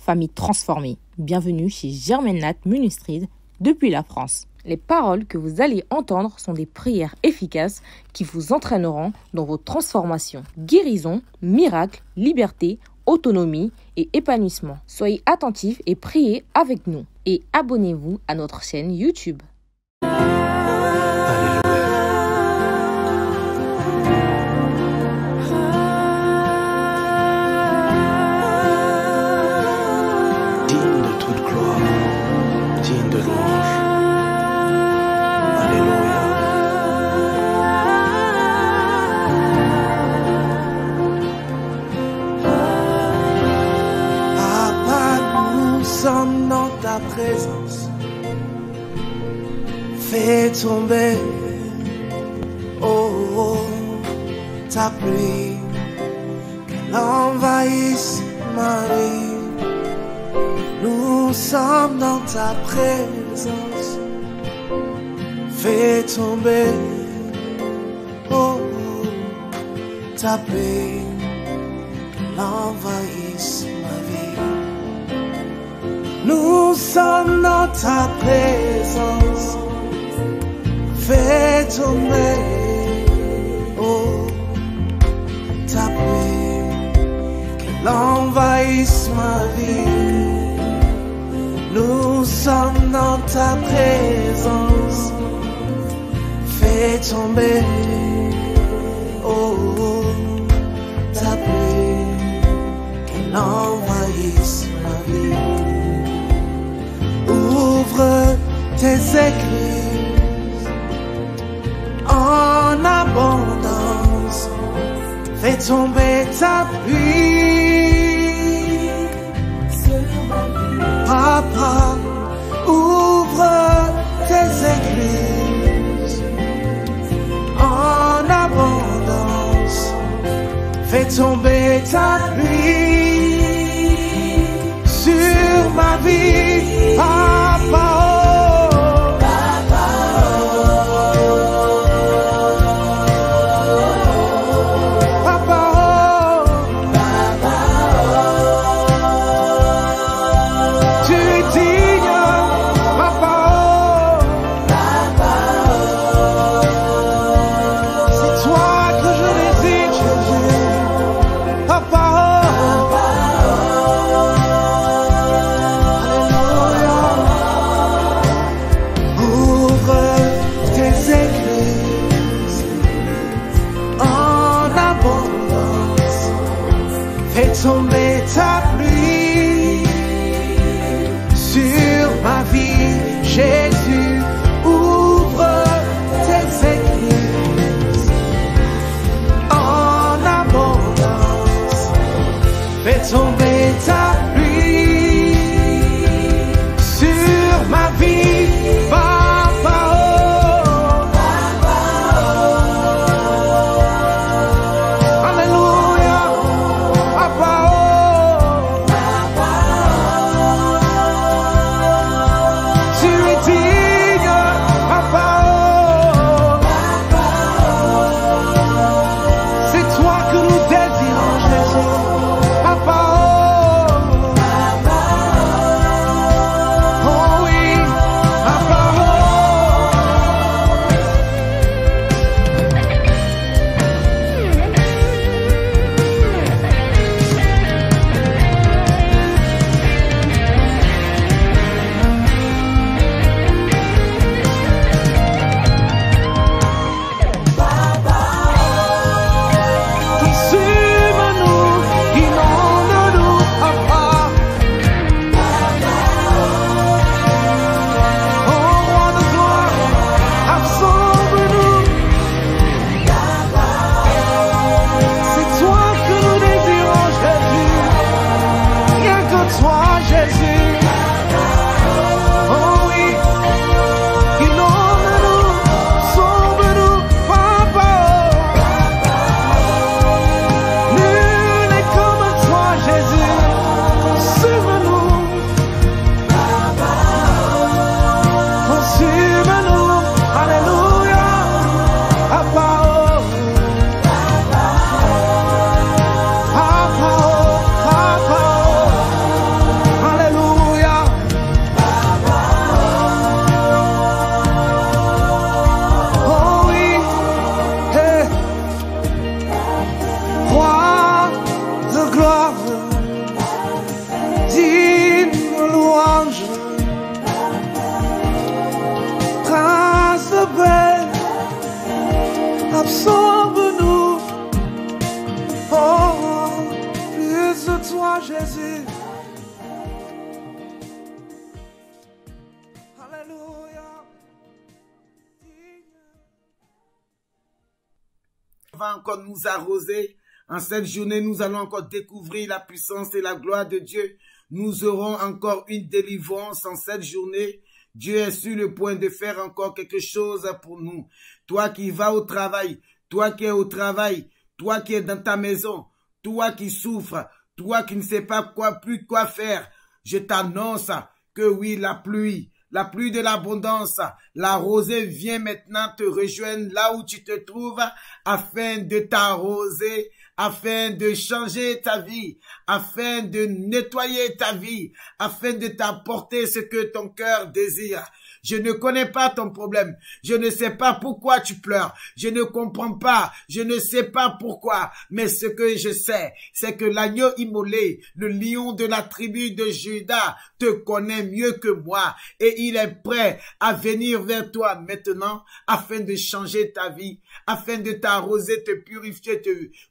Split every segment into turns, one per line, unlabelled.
famille transformée. Bienvenue chez Germaine Nat Ministries depuis la France. Les paroles que vous allez entendre sont des prières efficaces qui vous entraîneront dans vos transformations. Guérison, miracle, liberté, autonomie et épanouissement. Soyez attentifs et priez avec nous. Et abonnez-vous à notre chaîne YouTube.
Dans ta présence, fais tomber, oh, ta pluie, qu'elle envahisse ma vie. Nous sommes dans ta présence, fais tomber, oh, ta pluie, qu'elle envahisse ma vie. Nous sommes dans ta présence, fais tomber, oh, ta pluie, qu'elle envahisse ma vie. Nous sommes dans ta présence, fais tomber, oh, ta pluie, qu'elle envahisse ma vie. Ouvre tes écrits en abondance, fais tomber ta pluie. Papa, ouvre tes écrits en abondance, fais tomber ta pluie sur ma vie. Papa, oh, Papa, oh, Papa, oh, Papa, oh, tu es digne, Papa, oh, Papa, oh, c'est toi que je désire, Jésus, Papa, oh, Papa, oh,
va encore nous arroser. En cette journée, nous allons encore découvrir la puissance et la gloire de Dieu. Nous aurons encore une délivrance en cette journée. Dieu est sur le point de faire encore quelque chose pour nous. Toi qui vas au travail, toi qui es au travail, toi qui es dans ta maison, toi qui souffres, toi qui ne sais pas plus quoi faire, je t'annonce que oui, la pluie de l'abondance, la rosée vient maintenant te rejoindre là où tu te trouves afin de t'arroser, afin de changer ta vie, afin de nettoyer ta vie, afin de t'apporter ce que ton cœur désire. Je ne connais pas ton problème. Je ne sais pas pourquoi tu pleures. Je ne comprends pas. Je ne sais pas pourquoi. Mais ce que je sais, c'est que l'agneau immolé, le lion de la tribu de Juda, te connaît mieux que moi. Et il est prêt à venir vers toi maintenant afin de changer ta vie, afin de t'arroser, te purifier,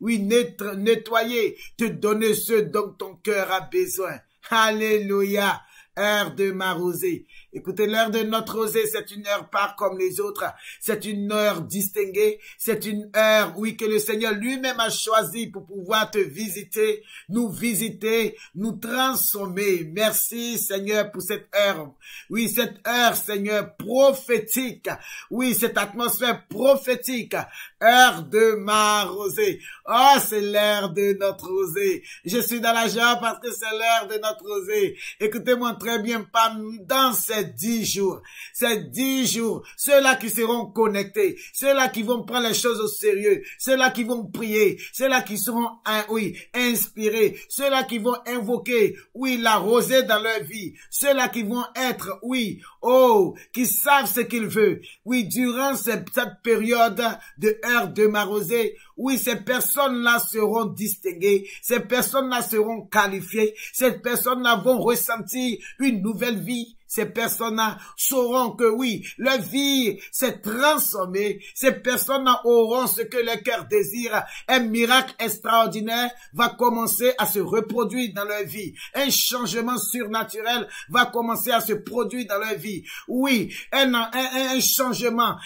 nettoyer, te donner ce dont ton cœur a besoin. Alléluia. Heure de ma rosée. Écoutez, l'heure de notre rosée, c'est une heure pas comme les autres. C'est une heure distinguée. C'est une heure, oui, que le Seigneur lui-même a choisi pour pouvoir te visiter, nous transformer. Merci, Seigneur, pour cette heure. Oui, cette heure, Seigneur, prophétique. Oui, cette atmosphère prophétique. Heure de ma rosée. Oh, c'est l'heure de notre rosée. Je suis dans la joie parce que c'est l'heure de notre rosée. Écoutez-moi très bien, pendant ces 10 jours, ceux-là qui seront connectés, ceux-là qui vont prendre les choses au sérieux, ceux-là qui vont prier, ceux-là qui seront, inspirés, ceux-là qui vont invoquer, la rosée dans leur vie, ceux-là qui vont être, qui savent ce qu'ils veulent, durant cette période de heure de ma rosée, ces personnes-là seront distinguées, ces personnes-là seront qualifiées, ces personnes-là vont ressentir une nouvelle vie. Ces personnes-là sauront que leur vie s'est transformée. Ces personnes-là auront ce que leur cœur désire. Un miracle extraordinaire va commencer à se reproduire dans leur vie. Un changement surnaturel va commencer à se produire dans leur vie. Un changement,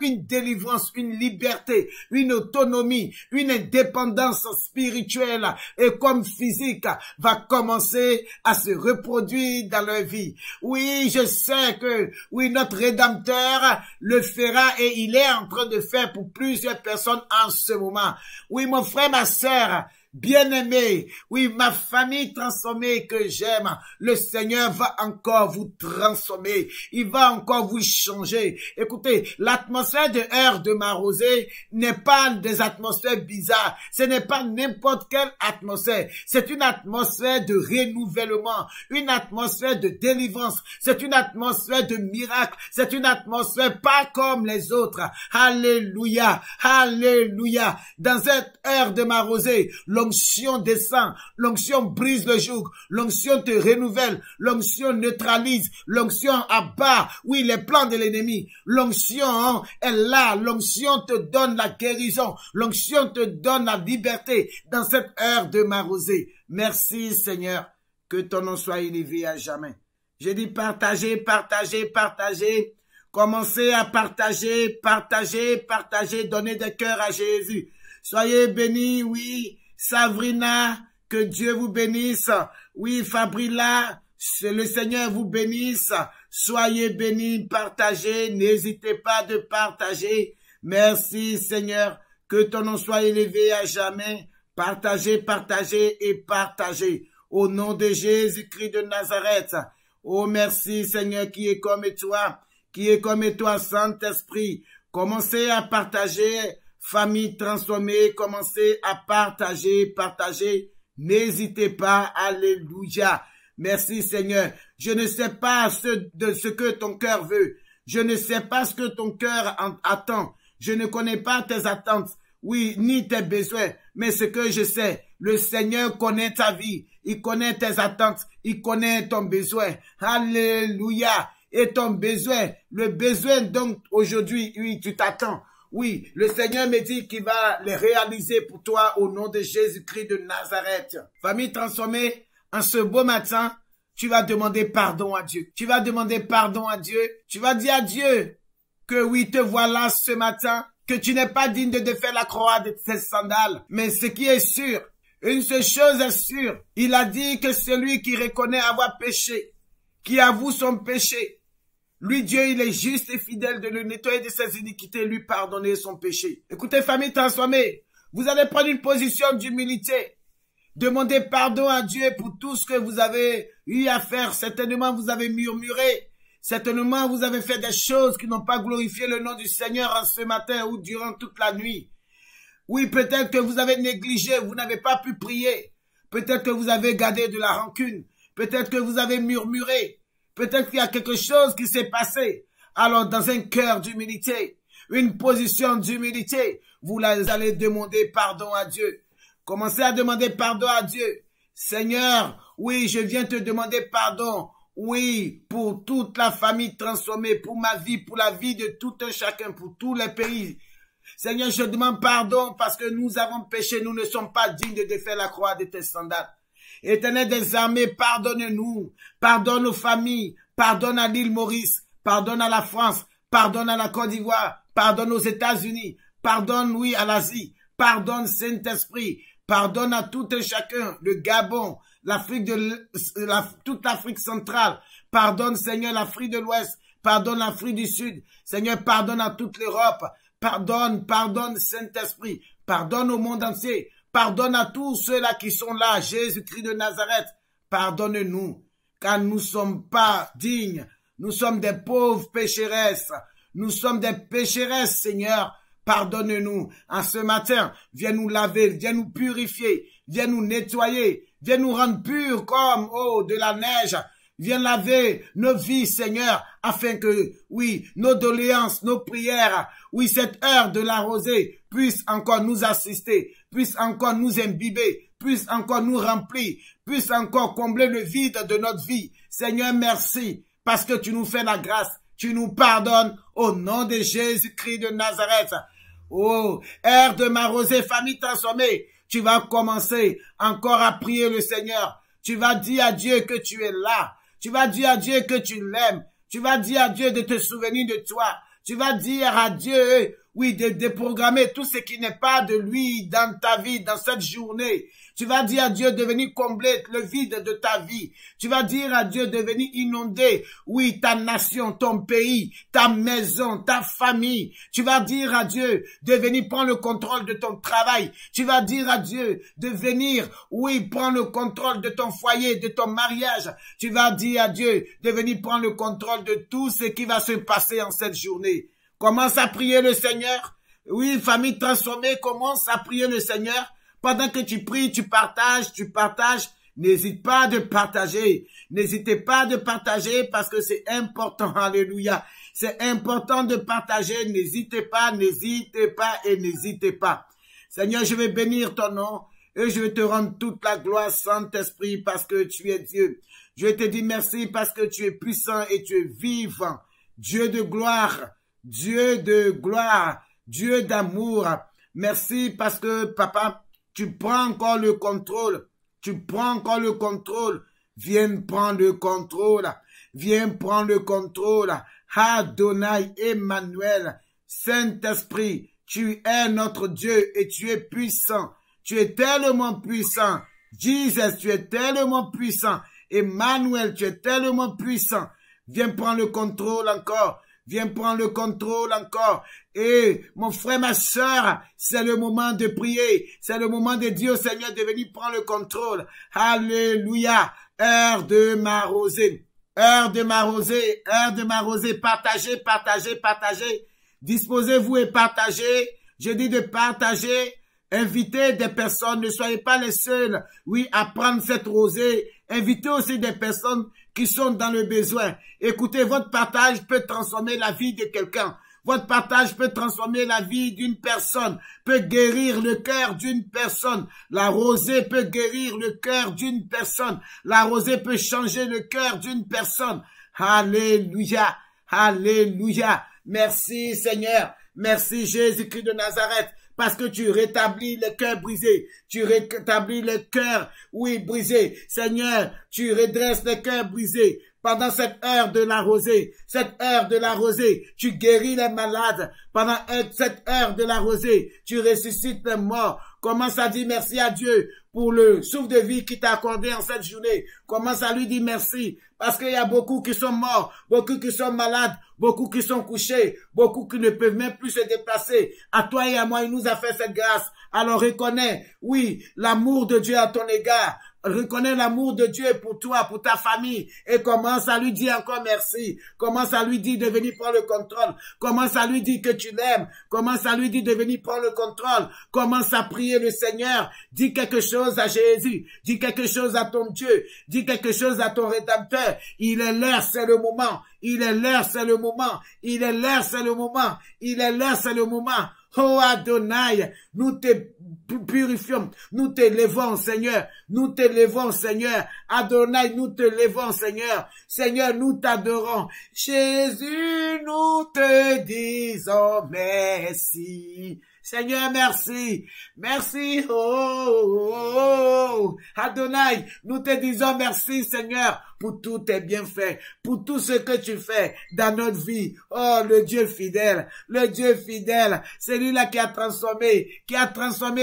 une délivrance, une liberté, une autonomie, une indépendance spirituelle et comme physique va commencer à se reproduire dans leur vie. Oui, je sais que, notre Rédempteur le fera et il est en train de faire pour plusieurs personnes en ce moment. Oui, mon frère, ma sœur, bien-aimé, ma famille transformée que j'aime, le Seigneur va encore vous transformer, il va encore vous changer. Écoutez, l'atmosphère de heure de ma rosée n'est pas des atmosphères bizarres, ce n'est pas n'importe quelle atmosphère, c'est une atmosphère de renouvellement, une atmosphère de délivrance, c'est une atmosphère de miracle, c'est une atmosphère pas comme les autres. Alléluia, alléluia. Dans cette heure de ma rosée, l'onction descend, l'onction brise le joug, l'onction te renouvelle, l'onction neutralise, l'onction abat, les plans de l'ennemi. L'onction est là, l'onction te donne la guérison, l'onction te donne la liberté dans cette heure de ma rosée. Merci Seigneur, que ton nom soit élevé à jamais. Je dis partagez, partagez, partagez. Commencez à partager, partager, partager, donnez des cœurs à Jésus. Soyez bénis, Sabrina, que Dieu vous bénisse. Fabrila, que le Seigneur vous bénisse. Soyez bénis, partagez, n'hésitez pas de partager. Merci Seigneur, que ton nom soit élevé à jamais. Partagez, partagez et partagez. Au nom de Jésus-Christ de Nazareth. Oh merci Seigneur qui est comme toi, Saint-Esprit. Commencez à partager. Famille transformée, commencez à partager, partager. N'hésitez pas, alléluia. Merci Seigneur. Je ne sais pas ce que ton cœur veut. Je ne sais pas ce que ton cœur attend. Je ne connais pas tes attentes, ni tes besoins. Mais ce que je sais, le Seigneur connaît ta vie. Il connaît tes attentes. Il connaît ton besoin. Alléluia. Et ton besoin, le besoin donc aujourd'hui, tu t'attends. Le Seigneur me dit qu'il va les réaliser pour toi au nom de Jésus-Christ de Nazareth. Famille transformée, en ce beau matin, tu vas demander pardon à Dieu. Tu vas demander pardon à Dieu. Tu vas dire à Dieu que te voilà ce matin. que tu n'es pas digne de défaire la croix de tes sandales. Mais ce qui est sûr, une seule chose est sûre, il a dit que celui qui reconnaît avoir péché, qui avoue son péché, lui, Dieu, il est juste et fidèle de le nettoyer de ses iniquités et lui pardonner son péché. Écoutez, famille transformée, vous allez prendre une position d'humilité. Demandez pardon à Dieu pour tout ce que vous avez eu à faire. Certainement, vous avez murmuré. Certainement, vous avez fait des choses qui n'ont pas glorifié le nom du Seigneur en ce matin ou durant toute la nuit. Oui, peut-être que vous avez négligé, vous n'avez pas pu prier. Peut-être que vous avez gardé de la rancune. Peut-être que vous avez murmuré. Peut-être qu'il y a quelque chose qui s'est passé. Alors, dans un cœur d'humilité, une position d'humilité, vous allez demander pardon à Dieu. Commencez à demander pardon à Dieu. Seigneur, oui, je viens te demander pardon. Oui, pour toute la famille transformée, pour ma vie, pour la vie de tout un chacun, pour tous les pays. Seigneur, je demande pardon parce que nous avons péché, nous ne sommes pas dignes de défaire la croix de tes sandales. Éternel des armées, pardonne-nous, pardonne nos familles, pardonne à l'île Maurice, pardonne à la France, pardonne à la Côte d'Ivoire, pardonne aux États-Unis, pardonne, oui, à l'Asie, pardonne Saint-Esprit, pardonne à tout un chacun, le Gabon, toute l'Afrique centrale, pardonne Seigneur l'Afrique de l'Ouest, pardonne l'Afrique du Sud, Seigneur pardonne à toute l'Europe, pardonne Saint-Esprit, pardonne au monde entier, pardonne à tous ceux-là qui sont là, Jésus-Christ de Nazareth, pardonne-nous, car nous ne sommes pas dignes, nous sommes des pauvres pécheresses, nous sommes des pécheresses, Seigneur, pardonne-nous. En ce matin, viens nous laver, viens nous purifier, viens nous nettoyer, viens nous rendre purs comme, de la neige. Viens laver nos vies, Seigneur, afin que, oui, nos doléances, nos prières, oui, cette heure de la rosée puisse encore nous assister, puisse encore nous imbiber, puisse encore nous remplir, puisse encore combler le vide de notre vie. Seigneur, merci, parce que tu nous fais la grâce, tu nous pardonnes au nom de Jésus-Christ de Nazareth. Oh, heure de ma rosée, famille transformée, tu vas commencer encore à prier le Seigneur. Tu vas dire à Dieu que tu es là. Tu vas dire à Dieu que tu l'aimes. Tu vas dire à Dieu de te souvenir de toi. Tu vas dire à Dieu, oui, de déprogrammer tout ce qui n'est pas de lui dans ta vie, dans cette journée. Tu vas dire à Dieu de venir combler le vide de ta vie. Tu vas dire à Dieu de venir inonder, oui, ta nation, ton pays, ta maison, ta famille. Tu vas dire à Dieu de venir prendre le contrôle de ton travail. Tu vas dire à Dieu de venir, oui, prendre le contrôle de ton foyer, de ton mariage. Tu vas dire à Dieu de venir prendre le contrôle de tout ce qui va se passer en cette journée. Commence à prier le Seigneur. Oui, famille transformée, commence à prier le Seigneur. Pendant que tu pries, tu partages. N'hésite pas de partager. N'hésitez pas de partager parce que c'est important. Alléluia. C'est important de partager. N'hésitez pas. Seigneur, je vais bénir ton nom et je vais te rendre toute la gloire, Saint-Esprit, parce que tu es Dieu. Je vais te dire merci parce que tu es puissant et tu es vivant. Dieu de gloire, Dieu d'amour. Merci parce que, papa, tu prends encore le contrôle. Viens prendre le contrôle. Adonai Emmanuel, Saint-Esprit, tu es notre Dieu et tu es puissant. Tu es tellement puissant. Jesus, tu es tellement puissant. Emmanuel, tu es tellement puissant. Viens prendre le contrôle encore. Et mon frère, ma soeur, c'est le moment de prier. C'est le moment de dire au Seigneur de venir prendre le contrôle. Alléluia. Heure de ma rosée. Partagez. Disposez-vous et partagez. Je dis de partager. Invitez des personnes. Ne soyez pas les seuls, oui, à prendre cette rosée. Invitez aussi des personnes qui sont dans le besoin. Écoutez, votre partage peut transformer la vie de quelqu'un. Votre partage peut transformer la vie d'une personne, peut guérir le cœur d'une personne. La rosée peut guérir le cœur d'une personne. La rosée peut changer le cœur d'une personne. Alléluia. Merci Seigneur. Merci Jésus-Christ de Nazareth. Parce que tu rétablis les cœurs brisés. Tu rétablis les cœurs, oui, brisés. Seigneur, tu redresses les cœurs brisés. pendant cette heure de la rosée. Cette heure de la rosée, tu guéris les malades. Pendant cette heure de la rosée, tu ressuscites les morts. Commence à dire merci à Dieu pour le souffle de vie qu'il t'a accordé en cette journée. Commence à lui dire merci parce qu'il y a beaucoup qui sont morts, beaucoup qui sont malades, beaucoup qui sont couchés, beaucoup qui ne peuvent même plus se déplacer. À toi et à moi, il nous a fait cette grâce. Alors reconnais, oui, l'amour de Dieu à ton égard. Reconnais l'amour de Dieu pour toi, pour ta famille et commence à lui dire encore merci. Commence à lui dire de venir prendre le contrôle. Commence à lui dire que tu l'aimes. Commence à lui dire de venir prendre le contrôle. Commence à prier le Seigneur. Dis quelque chose à Jésus. Dis quelque chose à ton Dieu. Dis quelque chose à ton Rédempteur. Il est l'heure, c'est le moment. Il est l'heure, c'est le moment. Il est l'heure, c'est le moment. Il est l'heure, c'est le moment. Oh Adonai, nous te purifions, nous te levons, Seigneur, nous te levons, Seigneur. Adonai, nous te levons, Seigneur. Seigneur, nous t'adorons. Jésus, nous te disons merci. Seigneur, merci. Merci. Oh. Adonai, nous te disons merci, Seigneur, pour tous tes bienfaits, pour tout ce que tu fais dans notre vie. Oh, le Dieu fidèle, c'est lui-là qui a transformé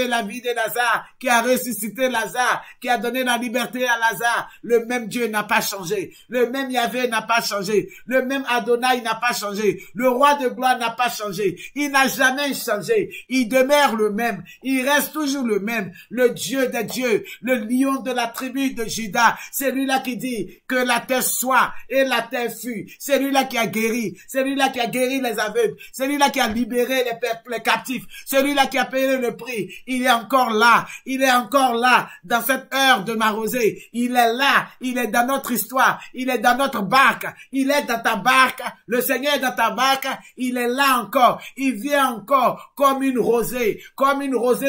la vie de Lazare, qui a ressuscité Lazare, qui a donné la liberté à Lazare. Le même Dieu n'a pas changé. Le même Yahvé n'a pas changé. Le même Adonai n'a pas changé. Le roi de gloire n'a pas changé. Il n'a jamais changé. Il demeure le même. Il reste toujours le même. Le Dieu des dieux, le lion de la tribu de Juda, c'est lui-là qui dit que la terre soit et la terre fut. C'est lui-là qui a guéri. C'est lui-là qui a guéri les aveugles. C'est lui-là qui a libéré les captifs. C'est lui-là qui a payé le prix. Il est encore là. Il est encore là dans cette heure de ma rosée. Il est là. Il est dans notre histoire. Il est dans notre barque. Il est dans ta barque. Le Seigneur est dans ta barque. Il est là encore. Il vient encore comme une rosée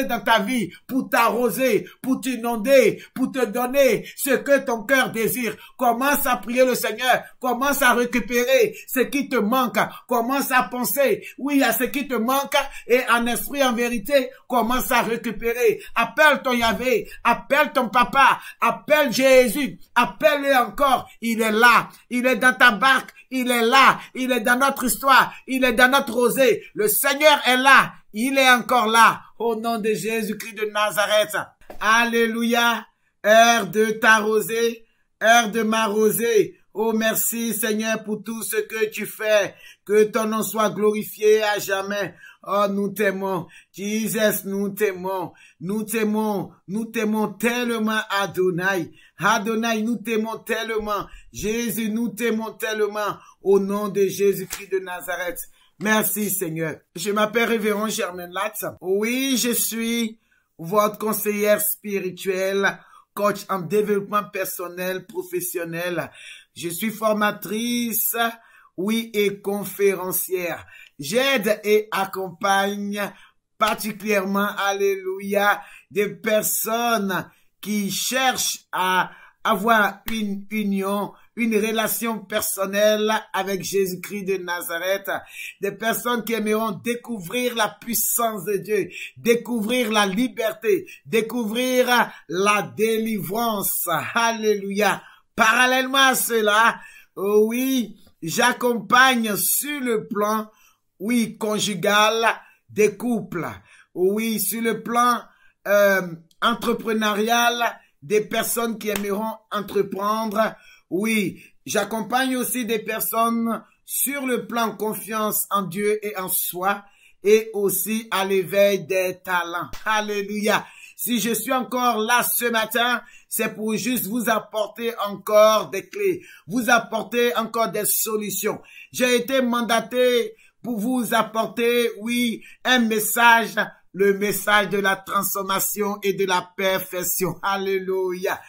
dans ta vie pour t'arroser, pour t'inonder, pour te donner ce que ton cœur désire. Commence à prier le Seigneur. Commence à récupérer ce qui te manque. Commence à penser, oui, à ce qui te manque et en esprit, en vérité, commence à récupérer. Appelle ton Yahvé, appelle ton papa, appelle Jésus, appelle-le encore. Il est là, il est dans ta barque, il est là, il est dans notre histoire, il est dans notre rosée. Le Seigneur est là, il est encore là. Au nom de Jésus-Christ de Nazareth. Alléluia. Heure de ta rosée, heure de ma rosée. Oh, merci Seigneur pour tout ce que tu fais. Que ton nom soit glorifié à jamais. Oh, nous t'aimons. Jesus, nous t'aimons. Nous t'aimons. Nous t'aimons tellement, Adonai. Adonai, nous t'aimons tellement. Jésus, nous t'aimons tellement. Au nom de Jésus-Christ de Nazareth. Merci Seigneur. Je m'appelle Révérend Germaine Latz. Oui, je suis votre conseillère spirituelle, coach en développement personnel, professionnel. Je suis formatrice, oui, et conférencière. J'aide et accompagne particulièrement, alléluia, des personnes qui cherchent à avoir une union, une relation personnelle avec Jésus-Christ de Nazareth. Des personnes qui aimeront découvrir la puissance de Dieu, découvrir la liberté, découvrir la délivrance. Alléluia. Parallèlement à cela, oui, j'accompagne sur le plan, oui, conjugal des couples. Oui, sur le plan entrepreneurial, des personnes qui aimeront entreprendre. Oui, j'accompagne aussi des personnes sur le plan confiance en Dieu et en soi et aussi à l'éveil des talents. Alléluia. Si je suis encore là ce matin, c'est pour juste vous apporter encore des clés, vous apporter encore des solutions. J'ai été mandaté pour vous apporter, oui, un message, le message de la transformation et de la perfection. Alléluia.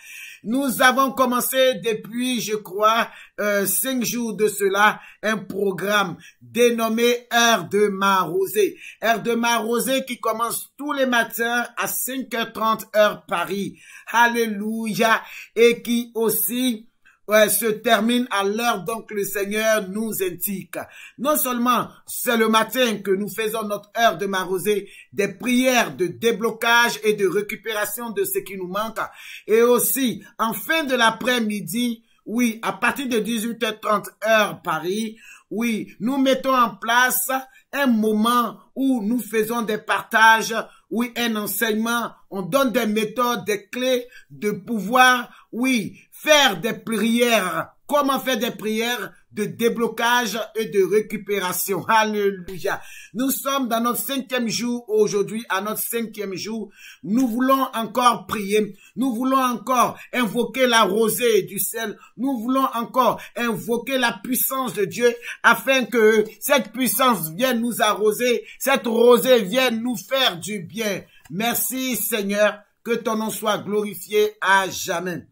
Nous avons commencé depuis, je crois, 5 jours de cela, un programme dénommé Heure de ma rosée. Heure de ma rosée qui commence tous les matins à 5h30 heure Paris. Alléluia. Et qui aussi se termine à l'heure donc le Seigneur nous indique. Non seulement c'est le matin que nous faisons notre heure de ma rosée, des prières de déblocage et de récupération de ce qui nous manque, et aussi en fin de l'après-midi, oui, à partir de 18h30 heure Paris, oui, nous mettons en place un moment où nous faisons des partages, oui, un enseignement, on donne des méthodes, des clés de pouvoir, oui, faire des prières. Comment faire des prières de déblocage et de récupération. Alléluia. Nous sommes dans notre 5e jour aujourd'hui, à notre 5e jour. Nous voulons encore prier. Nous voulons encore invoquer la rosée du ciel. Nous voulons encore invoquer la puissance de Dieu afin que cette puissance vienne nous arroser. Cette rosée vienne nous faire du bien. Merci Seigneur. Que ton nom soit glorifié à jamais.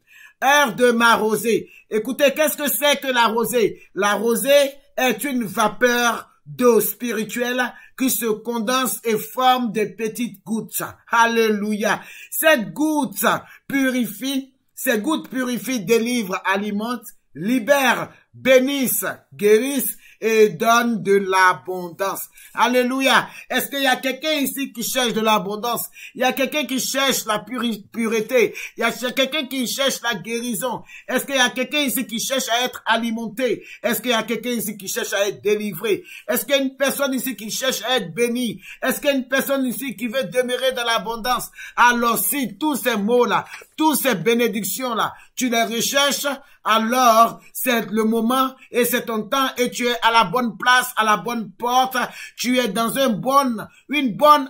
Heure de ma rosée. Écoutez, qu'est-ce que c'est que la rosée? La rosée est une vapeur d'eau spirituelle qui se condense et forme des petites gouttes. Alléluia. Cette goutte purifie, ces gouttes purifient, délivrent, alimentent, libèrent, bénissent, guérissent et donnent de l'abondance. Alléluia. Est-ce qu'il y a quelqu'un ici qui cherche de l'abondance? Il y a quelqu'un qui cherche la pureté. Il y a quelqu'un qui cherche la guérison. Est-ce qu'il y a quelqu'un ici qui cherche à être alimenté? Est-ce qu'il y a quelqu'un ici qui cherche à être délivré? Est-ce qu'il y a une personne ici qui cherche à être bénie? Est-ce qu'il y a une personne ici qui veut demeurer dans l'abondance? Alors si tous ces mots-là, toutes ces bénédictions-là, tu les recherches, alors c'est le moment et c'est ton temps et tu es à la bonne place, à la bonne porte. Tu es dans une bonne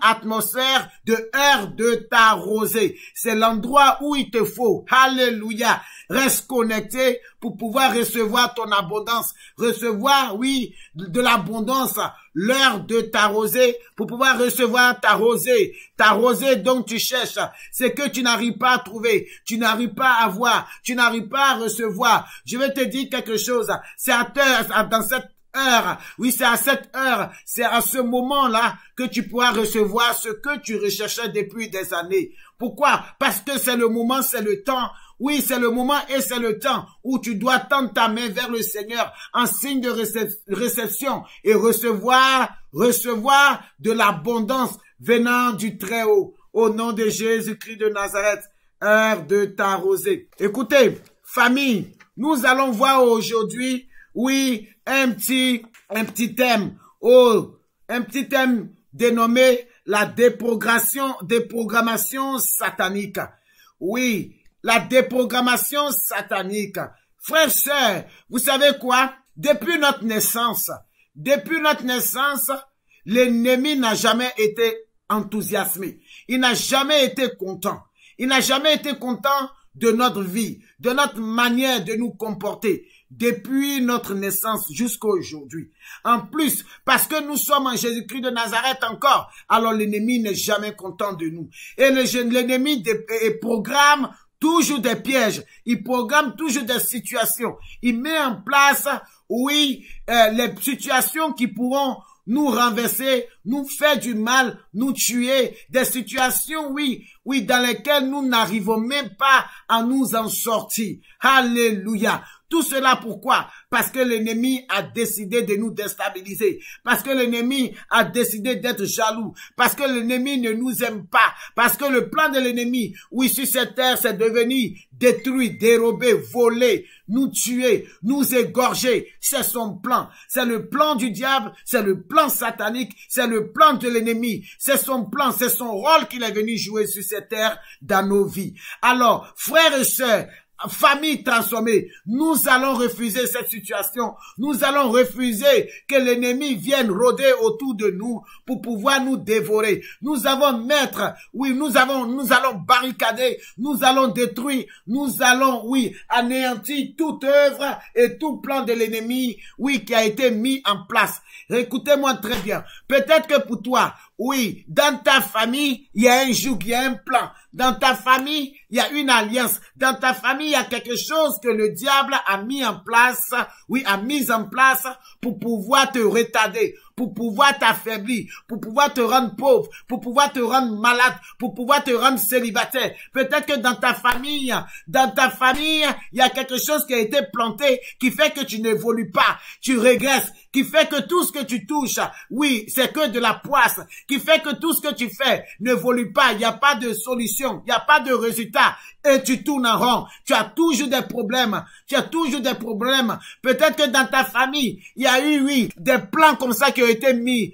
atmosphère de heure de ta rosée. C'est l'endroit où il te faut. Alléluia. Reste connecté pour pouvoir recevoir ton abondance. Recevoir, oui, de l'abondance. L'heure de ta rosée pour pouvoir recevoir ta rosée. Ta rosée dont tu cherches. C'est que tu n'arrives pas à trouver. Tu n'arrives pas à voir. Tu n'arrives pas à recevoir. Je vais te dire quelque chose. C'est dans cette heure, oui, c'est à cette heure, c'est à ce moment-là que tu pourras recevoir ce que tu recherchais depuis des années. Pourquoi? Parce que c'est le moment, c'est le temps. Oui, c'est le moment et c'est le temps où tu dois tendre ta main vers le Seigneur en signe de réception et recevoir de l'abondance venant du Très-Haut. Au nom de Jésus-Christ de Nazareth, heure de ta rosée. Écoutez, famille, nous allons voir aujourd'hui, oui, un petit thème, un petit thème dénommé la déprogrammation satanique. Oui, la déprogrammation satanique. Frères, sœurs, vous savez quoi? Depuis notre naissance, l'ennemi n'a jamais été enthousiasmé. Il n'a jamais été content. Il n'a jamais été content de notre vie, de notre manière de nous comporter. Depuis notre naissance jusqu'à aujourd'hui. En plus, parce que nous sommes en Jésus-Christ de Nazareth encore, alors l'ennemi n'est jamais content de nous. Et l'ennemi programme toujours des pièges. Il programme toujours des situations. Il met en place, oui, les situations qui pourront nous renverser, nous faire du mal, nous tuer, des situations, oui, dans lesquelles nous n'arrivons même pas à nous en sortir. Alléluia. Tout cela pourquoi? Parce que l'ennemi a décidé de nous déstabiliser. Parce que l'ennemi a décidé d'être jaloux. Parce que l'ennemi ne nous aime pas. Parce que le plan de l'ennemi, oui, sur cette terre, c'est de venir détruire, dérober, voler, nous tuer, nous égorger. C'est son plan. C'est le plan du diable. C'est le plan satanique. C'est le plan de l'ennemi. C'est son plan. C'est son rôle qu'il est venu jouer sur cette terre dans nos vies. Alors, frères et sœurs, famille transformée, nous allons refuser cette situation. Nous allons refuser que l'ennemi vienne rôder autour de nous pour pouvoir nous dévorer. Nous allons nous allons barricader, nous allons détruire, nous allons, oui, anéantir toute œuvre et tout plan de l'ennemi, oui, qui a été mis en place. Écoutez-moi très bien. Peut-être que pour toi, oui, dans ta famille, il y a un joug, il y a un plan. Dans ta famille, il y a une alliance. Dans ta famille, il y a quelque chose que le diable a mis en place, oui, a mis en place pour pouvoir te retarder, pour pouvoir t'affaiblir, pour pouvoir te rendre pauvre, pour pouvoir te rendre malade, pour pouvoir te rendre célibataire. Peut-être que dans ta famille, il y a quelque chose qui a été planté qui fait que tu n'évolues pas, tu régresses, qui fait que tout ce que tu touches, oui, c'est que de la poisse, qui fait que tout ce que tu fais n'évolue pas, il n'y a pas de solution, il n'y a pas de résultat, et tu tournes en rond, tu as toujours des problèmes, Peut-être que dans ta famille, il y a eu, oui, des plans comme ça qui ont été mis,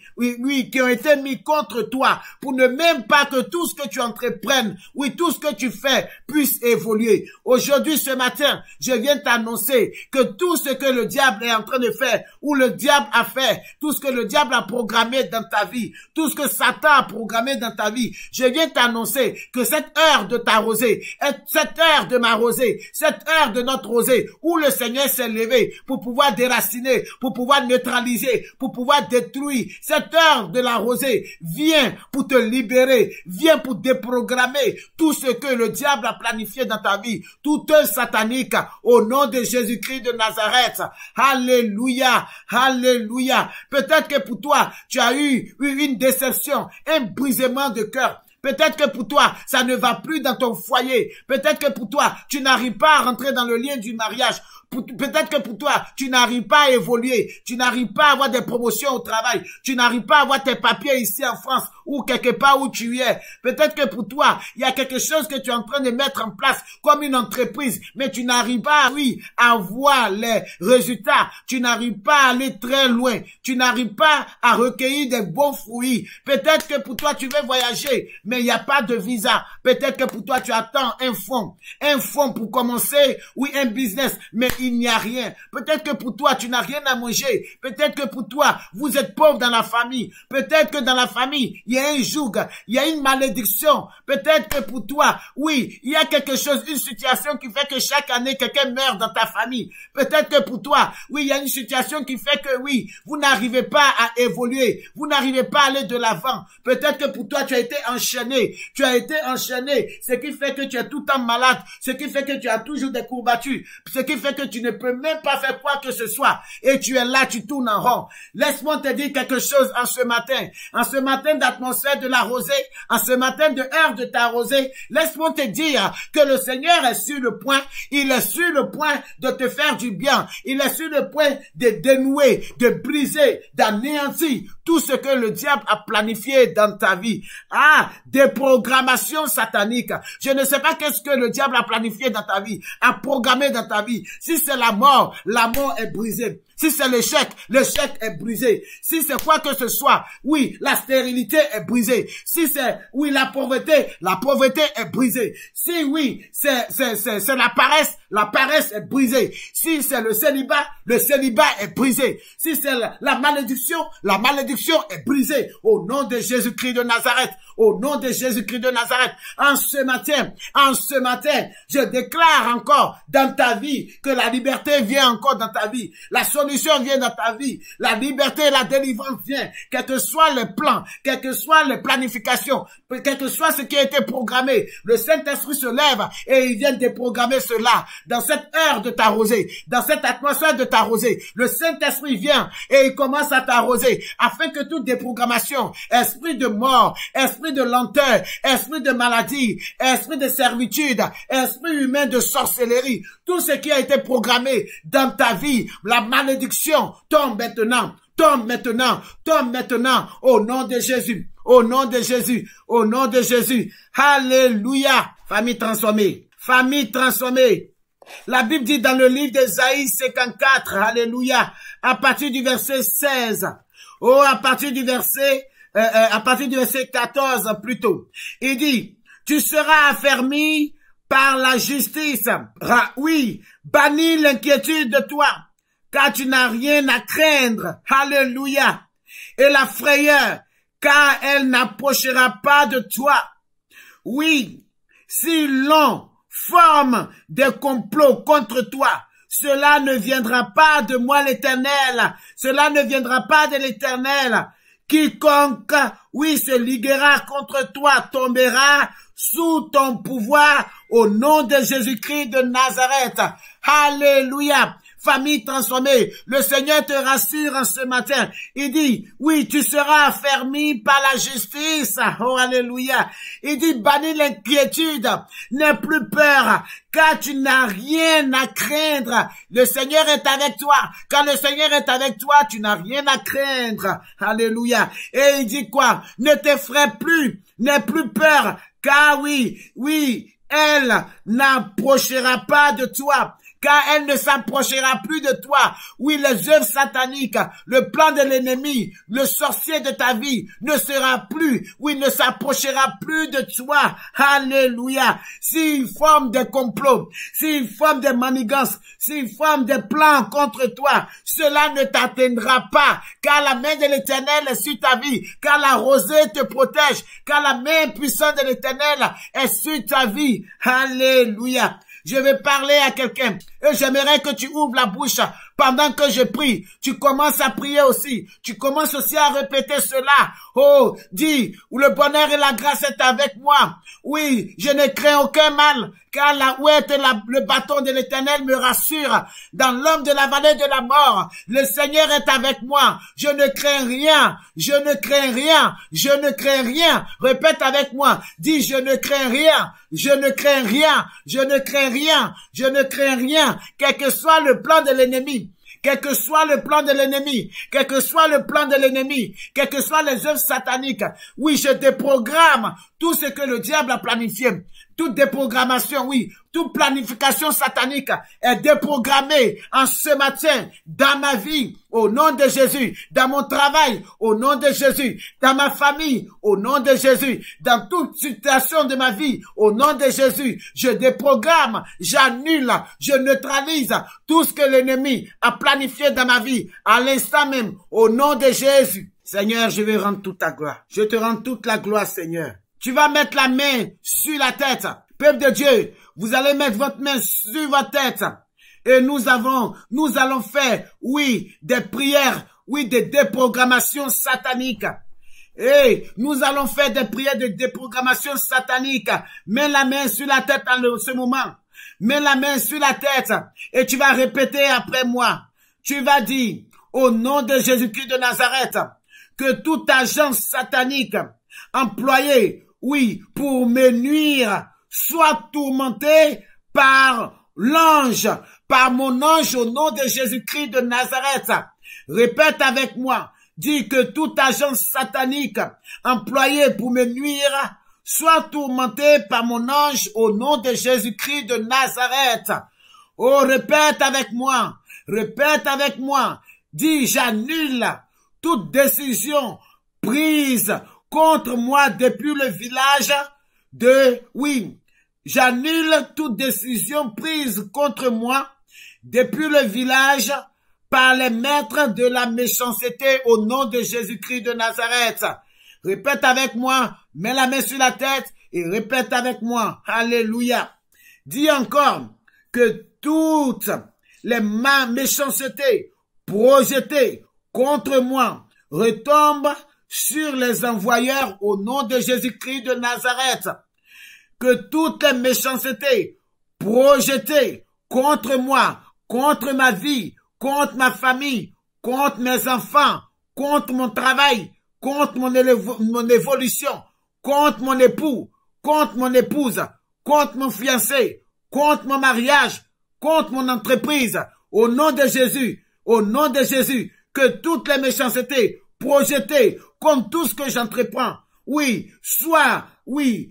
qui ont été mis contre toi, pour ne même pas que tout ce que tu entreprennes, oui, tout ce que tu fais puisse évoluer. Aujourd'hui, ce matin, je viens t'annoncer que tout ce que le diable est en train de faire, ou le diable a fait, tout ce que le diable a programmé dans ta vie, tout ce que Satan a programmé dans ta vie, je viens t'annoncer que cette heure de ta rosée, cette heure de ma rosée, cette heure de notre rosée, où le Seigneur s'est levé pour pouvoir déraciner, pour pouvoir neutraliser, pour pouvoir détruire, cette heure de la rosée vient pour te libérer, vient pour déprogrammer tout ce que le diable a planifié dans ta vie, tout œuvre satanique, au nom de Jésus-Christ de Nazareth. Alléluia, alléluia. Peut-être que pour toi, tu as eu une déception, un brisement de cœur. Peut-être que pour toi, ça ne va plus dans ton foyer. Peut-être que pour toi, tu n'arrives pas à rentrer dans le lien du mariage. Peut-être que pour toi, tu n'arrives pas à évoluer, tu n'arrives pas à avoir des promotions au travail, tu n'arrives pas à avoir tes papiers ici en France ou quelque part où tu es. Peut-être que pour toi, il y a quelque chose que tu es en train de mettre en place comme une entreprise, mais tu n'arrives pas, oui, à voir les résultats, tu n'arrives pas à aller très loin, tu n'arrives pas à recueillir des bons fruits. Peut-être que pour toi, tu veux voyager, mais il n'y a pas de visa. Peut-être que pour toi, tu attends un fonds pour commencer, oui, un business, mais il n'y a rien. Peut-être que pour toi, tu n'as rien à manger. Peut-être que pour toi, vous êtes pauvre dans la famille. Peut-être que dans la famille, il y a un joug, il y a une malédiction. Peut-être que pour toi, oui, il y a quelque chose, une situation qui fait que chaque année, quelqu'un meurt dans ta famille. Peut-être que pour toi, oui, il y a une situation qui fait que, oui, vous n'arrivez pas à évoluer. Vous n'arrivez pas à aller de l'avant. Peut-être que pour toi, tu as été enchaîné. Ce qui fait que tu es tout le temps malade. Ce qui fait que tu as toujours des courbatures. Ce qui fait que tu ne peux même pas faire quoi que ce soit. Et tu es là, tu tournes en rond. Laisse-moi te dire quelque chose en ce matin d'atmosphère de la rosée, en ce matin de heure de ta rosée. Laisse-moi te dire que le Seigneur est sur le point, il est sur le point de te faire du bien. Il est sur le point de dénouer, de briser, d'anéantir tout ce que le diable a planifié dans ta vie. Ah, des programmations sataniques. Je ne sais pas qu'est-ce que le diable a planifié dans ta vie, a programmé dans ta vie. Si c'est la mort est brisée. Si c'est l'échec est brisé. Si c'est quoi que ce soit, oui, la stérilité est brisée. Si c'est, oui, la pauvreté est brisée. Si, oui, c'est la paresse est brisée. Si c'est le célibat est brisé. Si c'est la malédiction est brisée. Au nom de Jésus-Christ de Nazareth. Au nom de Jésus-Christ de Nazareth. En ce matin, je déclare encore dans ta vie que la liberté vient encore dans ta vie. La solution vient dans ta vie. La liberté et la délivrance vient. Quels que soient les plans, quelles que soient les planifications, quel que soit ce qui a été programmé, le Saint-Esprit se lève et il vient déprogrammer cela. Dans cette heure de ta rosée, dans cette atmosphère de ta rosée, le Saint-Esprit vient et il commence à t'arroser afin que toute déprogrammation, esprit de mort, esprit de lenteur, esprit de maladie, esprit de servitude, esprit humain de sorcellerie, tout ce qui a été programmé dans ta vie, la malédiction tombe maintenant, au nom de Jésus, au nom de Jésus, au nom de Jésus. Alléluia. Famille transformée. La Bible dit dans le livre d'Ésaïe 54, alléluia, à partir du verset 16, à partir du verset 14 plutôt. Il dit, tu seras affermi par la justice. Oui, bannis l'inquiétude de toi, car tu n'as rien à craindre. Alléluia. Et la frayeur, car elle n'approchera pas de toi. Oui, si l'on forme des complots contre toi, cela ne viendra pas de moi l'Éternel. Cela ne viendra pas de l'Éternel. Quiconque, oui, se liguera contre toi tombera sous ton pouvoir au nom de Jésus-Christ de Nazareth. Alléluia. famille transformée. Le Seigneur te rassure en ce matin. Il dit, oui, tu seras affermi par la justice. Oh, alléluia. Il dit, bannis l'inquiétude, n'aie plus peur, car tu n'as rien à craindre. Le Seigneur est avec toi. Quand le Seigneur est avec toi, tu n'as rien à craindre. Alléluia. Et il dit quoi? Ne t'effraie plus, n'aie plus peur, car oui, elle n'approchera pas de toi, car elle ne s'approchera plus de toi. Oui, les œuvres sataniques, le plan de l'ennemi, le sorcier de ta vie ne sera plus, oui, ne s'approchera plus de toi. Alléluia. S'il forme des complots, s'il forme des manigances, s'il forme des plans contre toi, cela ne t'atteindra pas, car la main de l'Éternel est sur ta vie, car la rosée te protège, car la main puissante de l'Éternel est sur ta vie. Alléluia. Je vais parler à quelqu'un et j'aimerais que tu ouvres la bouche pendant que je prie. Tu commences à prier aussi. Tu commences aussi à répéter cela. Oh, dis, où le bonheur et la grâce est avec moi. Oui, je ne crains aucun mal, car la ouette et le bâton de l'Éternel me rassurent. Dans l'homme de la vallée de la mort, le Seigneur est avec moi. Je ne crains rien. Je ne crains rien. Je ne crains rien. Répète avec moi. Dis, je ne crains rien. Je ne crains rien. Je ne crains rien. Je ne crains rien. Quel que soit le plan de l'ennemi. Quel que soit le plan de l'ennemi, quel que soit le plan de l'ennemi, quelles que soient les œuvres sataniques, oui, je déprogramme tout ce que le diable a planifié. Toute déprogrammation, oui, toute planification satanique est déprogrammée en ce matin dans ma vie, au nom de Jésus, dans mon travail, au nom de Jésus, dans ma famille, au nom de Jésus, dans toute situation de ma vie, au nom de Jésus. Je déprogramme, j'annule, je neutralise tout ce que l'ennemi a planifié dans ma vie, à l'instant même, au nom de Jésus. Seigneur, je vais rendre toute ta gloire. Je te rends toute la gloire, Seigneur. Tu vas mettre la main sur la tête. Peuple de Dieu, vous allez mettre votre main sur votre tête. Et nous allons faire, oui, des prières, oui, des déprogrammations sataniques. Et nous allons faire des prières de déprogrammation satanique. Mets la main sur la tête en ce moment. Mets la main sur la tête. Et tu vas répéter après moi. Tu vas dire, au nom de Jésus-Christ de Nazareth, que toute agence satanique employée, oui, pour me nuire, soit tourmenté par l'ange, par mon ange au nom de Jésus-Christ de Nazareth. Répète avec moi. Dis que toute agence satanique employée pour me nuire soit tourmenté par mon ange au nom de Jésus-Christ de Nazareth. Oh, répète avec moi. Répète avec moi. Dis, j'annule toute décision prise contre moi depuis le village j'annule toute décision prise contre moi depuis le village par les maîtres de la méchanceté au nom de Jésus-Christ de Nazareth. Répète avec moi, mets la main sur la tête et répète avec moi. Alléluia. Dis encore que toutes les méchancetés projetées contre moi retombent sur les envoyeurs au nom de Jésus-Christ de Nazareth. Que toutes les méchancetés projetées contre moi, contre ma vie, contre ma famille, contre mes enfants, contre mon travail, contre mon évolution, contre mon époux, contre mon épouse, contre mon fiancé, contre mon mariage, contre mon entreprise, au nom de Jésus, que toutes les méchancetés projetées contre tout ce que j'entreprends,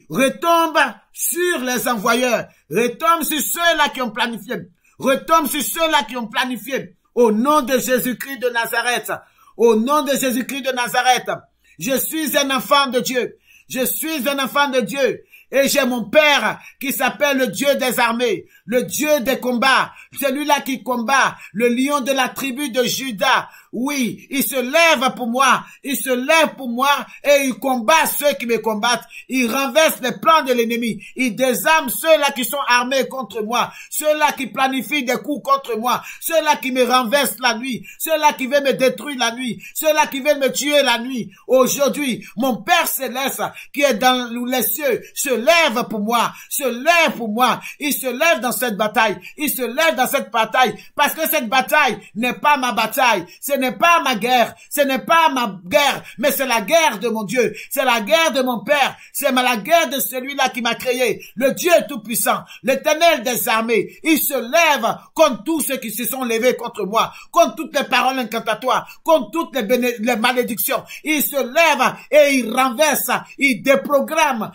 retombe sur les envoyeurs, retombe sur ceux-là qui ont planifié, retombe sur ceux-là qui ont planifié, au nom de Jésus-Christ de Nazareth, au nom de Jésus-Christ de Nazareth. Je suis un enfant de Dieu, je suis un enfant de Dieu, et j'ai mon Père qui s'appelle le Dieu des armées, le Dieu des combats, celui-là qui combat, le lion de la tribu de Juda. Oui, il se lève pour moi, il se lève pour moi et il combat ceux qui me combattent. Il renverse les plans de l'ennemi. Il désarme ceux-là qui sont armés contre moi, ceux-là qui planifient des coups contre moi, ceux-là qui me renversent la nuit, ceux-là qui veulent me détruire la nuit, ceux-là qui veulent me tuer la nuit. Aujourd'hui, mon Père céleste qui est dans les cieux se lève pour moi, se lève pour moi. Il se lève dans dans cette bataille. Il se lève dans cette bataille parce que cette bataille n'est pas ma bataille. Ce n'est pas ma guerre. Ce n'est pas ma guerre, mais c'est la guerre de mon Dieu. C'est la guerre de mon Père. C'est la guerre de celui-là qui m'a créé. Le Dieu tout-puissant, l'Éternel des armées. Il se lève contre tous ceux qui se sont levés contre moi, contre toutes les paroles incantatoires, contre toutes les malédictions. Il se lève et il renverse, il déprogramme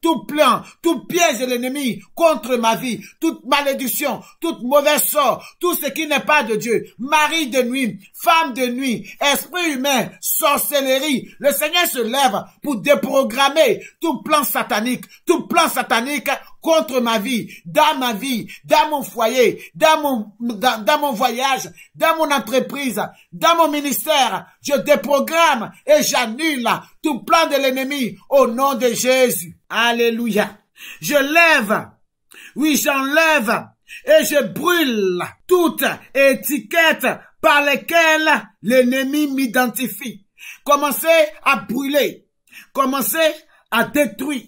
tout plan, tout piège de l'ennemi contre ma vie, toute malédiction, toute mauvaise sort, tout ce qui n'est pas de Dieu, mari de nuit, femme de nuit, esprit humain, sorcellerie. Le Seigneur se lève pour déprogrammer tout plan satanique contre ma vie, dans mon foyer, dans mon voyage, dans mon entreprise, dans mon ministère. Je déprogramme et j'annule tout plan de l'ennemi au nom de Jésus. Alléluia. Je lève, oui, j'enlève et je brûle toute étiquette par laquelle l'ennemi m'identifie. Commencez à brûler, commencez à détruire,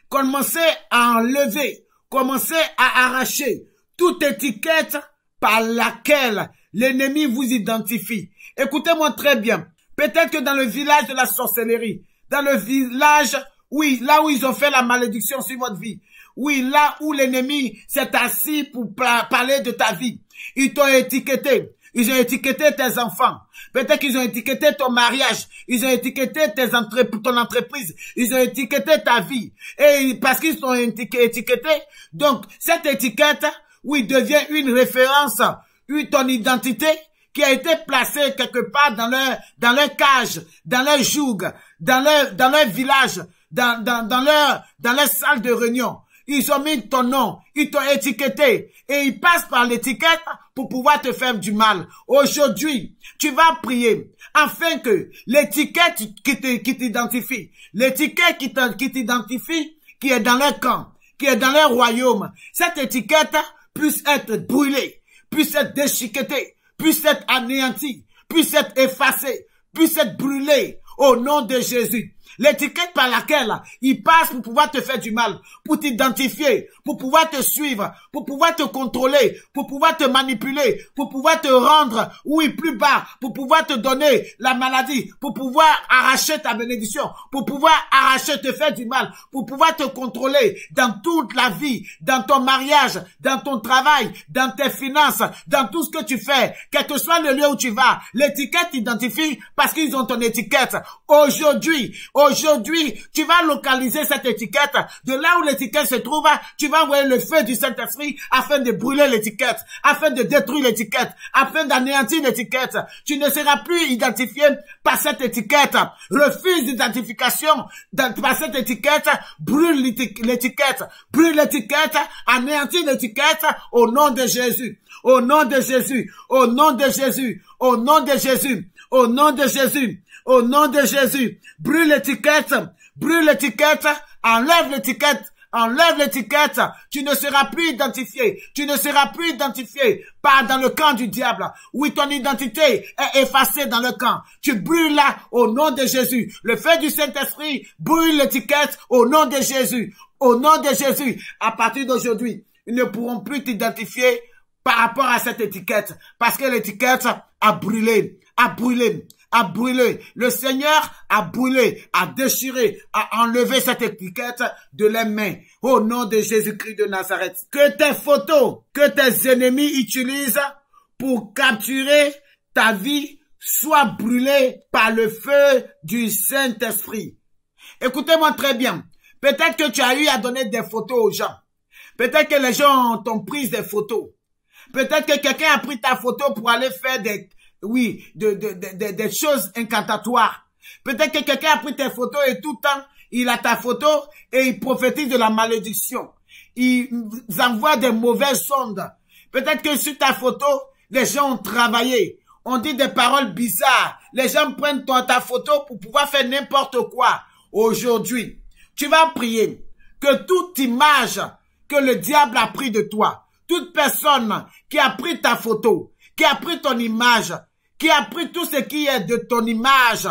commencez à enlever, commencez à arracher toute étiquette par laquelle l'ennemi vous identifie. Écoutez-moi très bien. Peut-être que dans le village de la sorcellerie, dans le village, oui, là où ils ont fait la malédiction sur votre vie, oui, là où l'ennemi s'est assis pour parler de ta vie, ils t'ont étiqueté. Ils ont étiqueté tes enfants. Peut-être qu'ils ont étiqueté ton mariage. Ils ont étiqueté ton entreprise. Ils ont étiqueté ta vie. Et parce qu'ils sont étiquetés, donc cette étiquette, oui, devient une référence, ton identité qui a été placée quelque part dans leur cage, dans leur joug, dans leur village, dans leur salle de réunion. Ils ont mis ton nom, ils t'ont étiqueté et ils passent par l'étiquette pour pouvoir te faire du mal. Aujourd'hui, tu vas prier afin que l'étiquette qui t'identifie, l'étiquette qui t'identifie, qui est dans leur camp, qui est dans leur royaume, cette étiquette puisse être brûlée, puisse être déchiquetée, puisse être anéantie, puisse être effacée, puisse être brûlée au nom de Jésus. L'étiquette par laquelle il passe pour pouvoir te faire du mal, pour t'identifier, pour pouvoir te suivre, pour pouvoir te contrôler, pour pouvoir te manipuler, pour pouvoir te rendre, oui, plus bas, pour pouvoir te donner la maladie, pour pouvoir arracher ta bénédiction, pour pouvoir arracher, te faire du mal, pour pouvoir te contrôler dans toute la vie, dans ton mariage, dans ton travail, dans tes finances, dans tout ce que tu fais, quel que soit le lieu où tu vas. L'étiquette t'identifie parce qu'ils ont ton étiquette. Aujourd'hui, tu vas localiser cette étiquette. De là où l'étiquette se trouve, tu vas envoyer le feu du Saint-Esprit afin de brûler l'étiquette, afin de détruire l'étiquette, afin d'anéantir l'étiquette. Tu ne seras plus identifié par cette étiquette. Refuse d'identification par cette étiquette. Brûle l'étiquette. Brûle l'étiquette. Anéantis l'étiquette au nom de Jésus. Au nom de Jésus. Au nom de Jésus. Au nom de Jésus. Au nom de Jésus. Au nom de Jésus, brûle l'étiquette, enlève l'étiquette, tu ne seras plus identifié, par dans le camp du diable. Oui, ton identité est effacée dans le camp. Tu brûles là au nom de Jésus. Le feu du Saint-Esprit brûle l'étiquette au nom de Jésus. Au nom de Jésus, à partir d'aujourd'hui, ils ne pourront plus t'identifier par rapport à cette étiquette, parce que l'étiquette a brûlé. Le Seigneur a brûlé, a déchiré, a enlevé cette étiquette de les mains. Au nom de Jésus-Christ de Nazareth. Que tes photos, que tes ennemis utilisent pour capturer ta vie soient brûlées par le feu du Saint-Esprit. Écoutez-moi très bien. Peut-être que tu as eu à donner des photos aux gens. Peut-être que les gens t'ont pris des photos. Peut-être que quelqu'un a pris ta photo pour aller faire des choses incantatoires. Peut-être que quelqu'un a pris tes photos et tout le temps, il a ta photo et il prophétise de la malédiction. Il envoie des mauvaises ondes. Peut-être que sur ta photo, les gens ont travaillé. On dit des paroles bizarres. Les gens prennent ta photo pour pouvoir faire n'importe quoi. Aujourd'hui, tu vas prier que toute image que le diable a pris de toi, toute personne qui a pris ta photo, qui a pris ton image, qui a pris tout ce qui est de ton image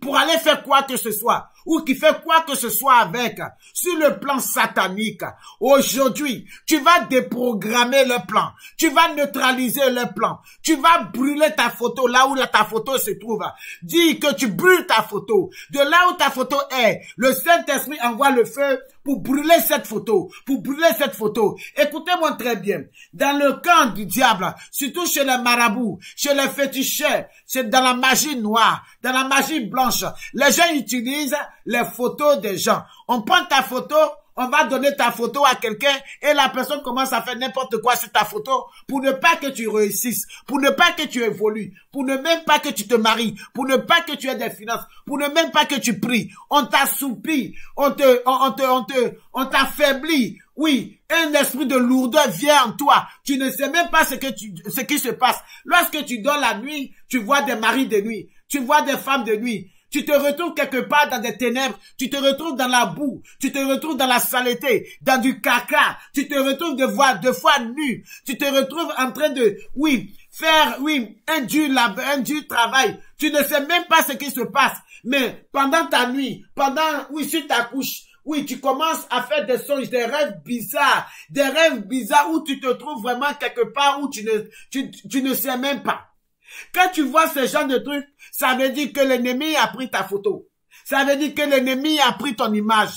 pour aller faire quoi que ce soit, ou qui fait quoi que ce soit avec, sur le plan satanique, aujourd'hui, tu vas déprogrammer le plan. Tu vas neutraliser le plan. Tu vas brûler ta photo là où ta photo se trouve. Dis que tu brûles ta photo. De là où ta photo est, le Saint-Esprit envoie le feu pour brûler cette photo, pour brûler cette photo. Écoutez-moi très bien. Dans le camp du diable, surtout chez les marabouts, chez les féticheurs, c'est dans la magie noire, dans la magie blanche, les gens utilisent les photos des gens. On prend ta photo, on va donner ta photo à quelqu'un et la personne commence à faire n'importe quoi sur ta photo pour ne pas que tu réussisses, pour ne pas que tu évolues, pour ne même pas que tu te maries, pour ne pas que tu aies des finances, pour ne même pas que tu pries. On t'assouplit, on t'affaiblit. Oui, un esprit de lourdeur vient en toi. Tu ne sais même pas ce qui se passe. Lorsque tu dors la nuit, tu vois des maris de nuit, tu vois des femmes de nuit. Tu te retrouves quelque part dans des ténèbres, tu te retrouves dans la boue, tu te retrouves dans la saleté, dans du caca, tu te retrouves de fois nu, tu te retrouves en train de, faire, un dur travail. Tu ne sais même pas ce qui se passe, mais pendant ta nuit, sur ta couche, tu commences à faire des songes, des rêves bizarres où tu te trouves vraiment quelque part où tu ne sais même pas. Quand tu vois ce genre de trucs, ça veut dire que l'ennemi a pris ta photo. Ça veut dire que l'ennemi a pris ton image.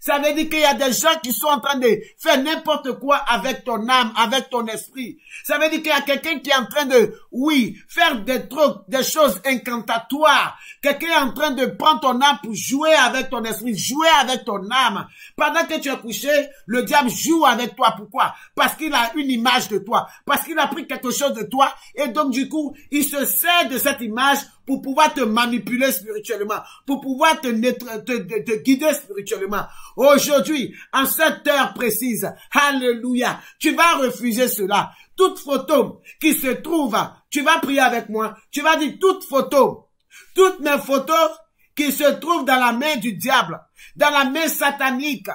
Ça veut dire qu'il y a des gens qui sont en train de faire n'importe quoi avec ton âme, avec ton esprit. Ça veut dire qu'il y a quelqu'un qui est en train de, faire des choses incantatoires. Quelqu'un est en train de prendre ton âme pour jouer avec ton esprit, jouer avec ton âme. Pendant que tu es couché, le diable joue avec toi. Pourquoi? Parce qu'il a une image de toi. Parce qu'il a pris quelque chose de toi. Et donc, du coup, il se sert de cette image pour pouvoir te manipuler spirituellement, pour pouvoir te guider spirituellement. Aujourd'hui, en cette heure précise, alléluia, tu vas refuser cela. Toute photo qui se trouve, tu vas prier avec moi, tu vas dire toutes mes photos qui se trouvent dans la main du diable, dans la main satanique.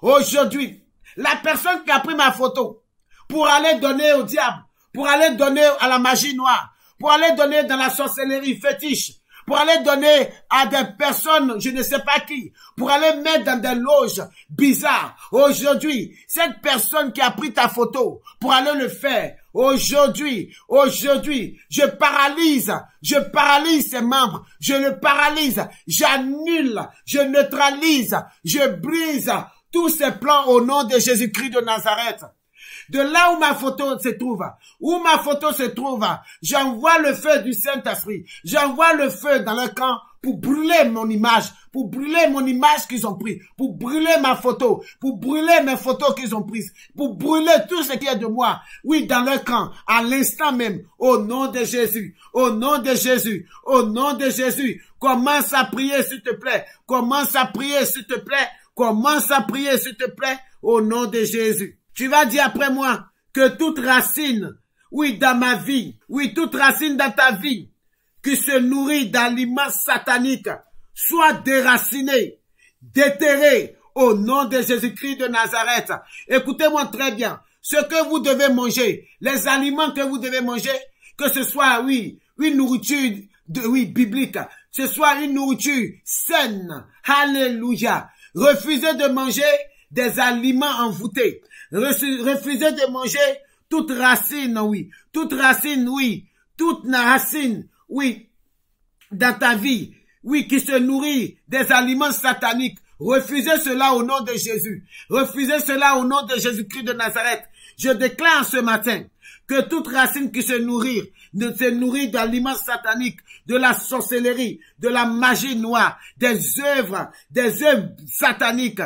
Aujourd'hui, la personne qui a pris ma photo pour aller donner au diable, pour aller donner à la magie noire, pour aller donner dans la sorcellerie fétiche, pour aller donner à des personnes, je ne sais pas qui, pour aller mettre dans des loges bizarres. Aujourd'hui, cette personne qui a pris ta photo pour aller le faire, aujourd'hui, je paralyse ses membres, je le paralyse, j'annule, je neutralise, je brise tous ces plans au nom de Jésus-Christ de Nazareth. De là où ma photo se trouve, j'envoie le feu du Saint-Esprit. J'envoie le feu dans le camp pour brûler mon image qu'ils ont pris, pour brûler ma photo, pour brûler mes photos qu'ils ont prises, pour brûler tout ce qui est de moi. Oui, dans le camp, à l'instant même, au nom de Jésus, au nom de Jésus, au nom de Jésus. Commence à prier, s'il te plaît. Commence à prier, s'il te plaît. Commence à prier, s'il te plaît, au nom de Jésus. Tu vas dire après moi que toute racine, dans ma vie, toute racine dans ta vie, qui se nourrit d'aliments sataniques, soit déracinée, déterrée, au nom de Jésus-Christ de Nazareth. Écoutez-moi très bien. Ce que vous devez manger, les aliments que vous devez manger, que ce soit, une nourriture, biblique, ce soit une nourriture saine. Alléluia. Refusez de manger des aliments envoûtés. Refusez de manger toute racine, toute racine, dans ta vie, qui se nourrit des aliments sataniques. Refusez cela au nom de Jésus. Refusez cela au nom de Jésus-Christ de Nazareth. Je déclare ce matin que toute racine qui se nourrit d'aliments sataniques, de la sorcellerie, de la magie noire, des œuvres sataniques,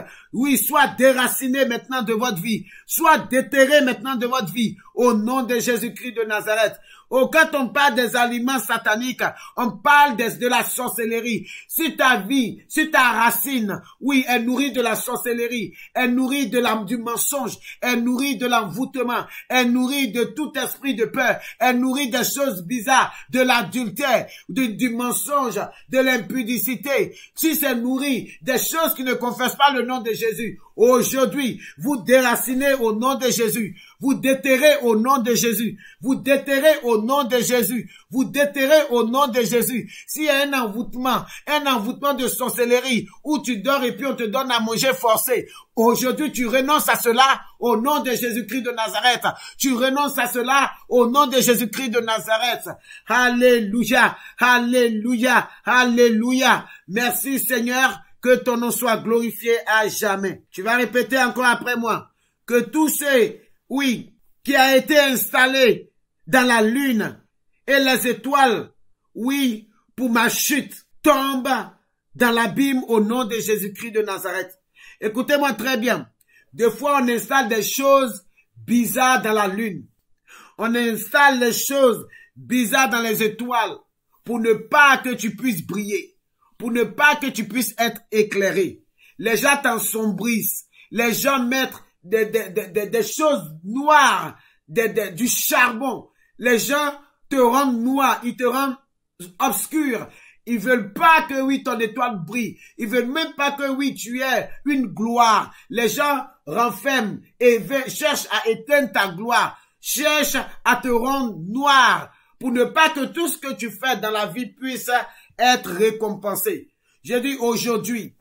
soit déracinées maintenant de votre vie, soit déterrées maintenant de votre vie, au nom de Jésus-Christ de Nazareth. Quand on parle des aliments sataniques, on parle de la sorcellerie. Si ta vie, si ta racine, est nourrie de la sorcellerie, elle nourrit du mensonge, elle nourrit de l'envoûtement, elle nourrit de tout esprit de peur, elle nourrit des choses bizarres, de l'adultère, du mensonge, de l'impudicité. Si c'est nourri des choses qui ne confessent pas le nom de Jésus, aujourd'hui, vous déracinez au nom de Jésus. Vous déterrez au nom de Jésus. Vous déterrez au nom de Jésus. Vous déterrez au nom de Jésus. S'il y a un envoûtement de sorcellerie, où tu dors et puis on te donne à manger forcé, aujourd'hui tu renonces à cela au nom de Jésus-Christ de Nazareth. Tu renonces à cela au nom de Jésus-Christ de Nazareth. Alléluia, alléluia, alléluia. Merci Seigneur, que ton nom soit glorifié à jamais. Tu vas répéter encore après moi. Que tous ceux, oui, qui a été installé dans la lune et les étoiles, oui, pour ma chute, tombe dans l'abîme au nom de Jésus-Christ de Nazareth. Écoutez-moi très bien. Des fois, on installe des choses bizarres dans la lune. On installe des choses bizarres dans les étoiles pour ne pas que tu puisses briller, pour ne pas que tu puisses être éclairé. Les gens t'ensombrissent. Les gens mettent des choses noires, du charbon. Les gens te rendent noir, ils te rendent obscur. Ils veulent pas que, oui, ton étoile brille. Ils veulent même pas que, oui, tu aies une gloire. Les gens renferment et cherchent à éteindre ta gloire. Cherchent à te rendre noir pour ne pas que tout ce que tu fais dans la vie puisse être récompensé. Je dis aujourd'hui,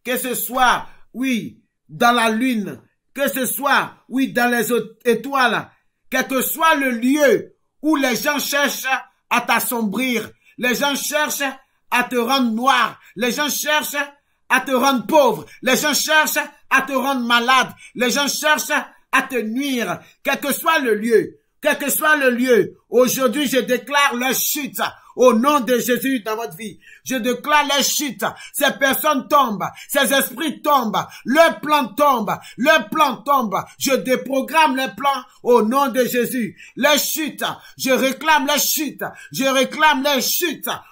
que ce soit, oui, dans la lune, que ce soit, oui, dans les étoiles, quel que soit le lieu où les gens cherchent à t'assombrir, les gens cherchent à te rendre noir, les gens cherchent à te rendre pauvre, les gens cherchent à te rendre malade, les gens cherchent à te nuire, quel que soit le lieu, aujourd'hui je déclare leur chute au nom de Jésus dans votre vie. Je déclare leur chute. Ces personnes tombent, ces esprits tombent, leur plan tombe, Je déprogramme les plans au nom de Jésus. Les chutes, je réclame les chutes,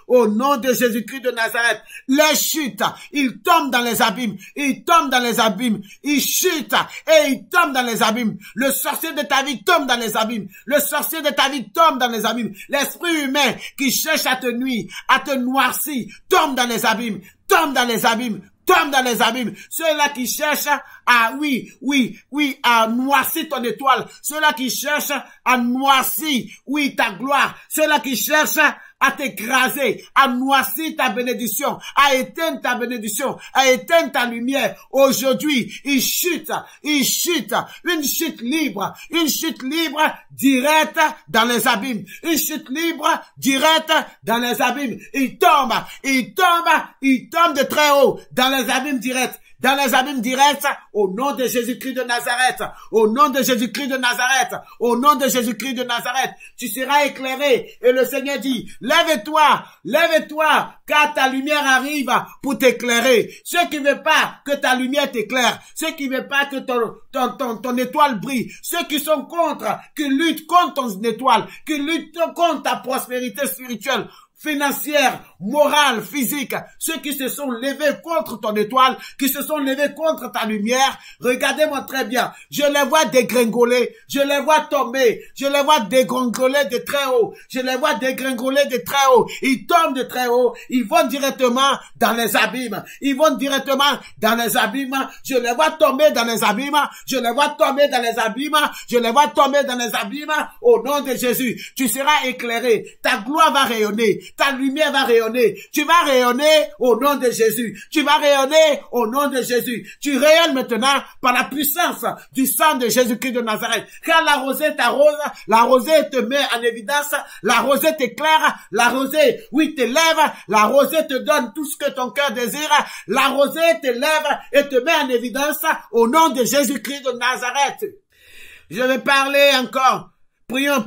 au nom de Jésus-Christ de Nazareth. Les chutes, ils tombent dans les abîmes, ils chutent et ils tombent dans les abîmes. Le sorcier de ta vie tombe dans les abîmes, L'esprit humain qui cherche à te nuire, à te noircir, tombe dans les abîmes. Ceux-là qui cherchent à, à noircir ton étoile. Ceux-là qui cherchent à noircir, ta gloire. Ceux-là qui cherchent à t'écraser, à noircir ta bénédiction, à éteindre ta bénédiction, à éteindre ta lumière. Aujourd'hui, il chute, une chute libre, directe dans les abîmes, Il tombe de très haut dans les abîmes directs. Au nom de Jésus-Christ de Nazareth, tu seras éclairé. Et le Seigneur dit, lève-toi, car ta lumière arrive pour t'éclairer. Ceux qui ne veulent pas que ta lumière t'éclaire, ceux qui ne veulent pas que ton étoile brille, ceux qui sont contre, qui luttent contre ton étoile, qui luttent contre ta prospérité spirituelle, financière, morale, physique, ceux qui se sont levés contre ton étoile, qui se sont levés contre ta lumière, regardez-moi très bien, je les vois dégringoler, je les vois tomber, je les vois dégringoler de très haut, ils tombent de très haut, ils vont directement dans les abîmes, je les vois tomber dans les abîmes, au nom de Jésus, tu seras éclairé, ta gloire va rayonner, ta lumière va rayonner. Tu vas rayonner au nom de Jésus. Tu rayonnes maintenant par la puissance du sang de Jésus-Christ de Nazareth. Car la rosée t'arrose, la rosée te met en évidence, la rosée t'éclaire, la rosée, t'élève, la rosée te donne tout ce que ton cœur désire, la rosée t'élève et te met en évidence au nom de Jésus-Christ de Nazareth. Je vais parler encore. Prions.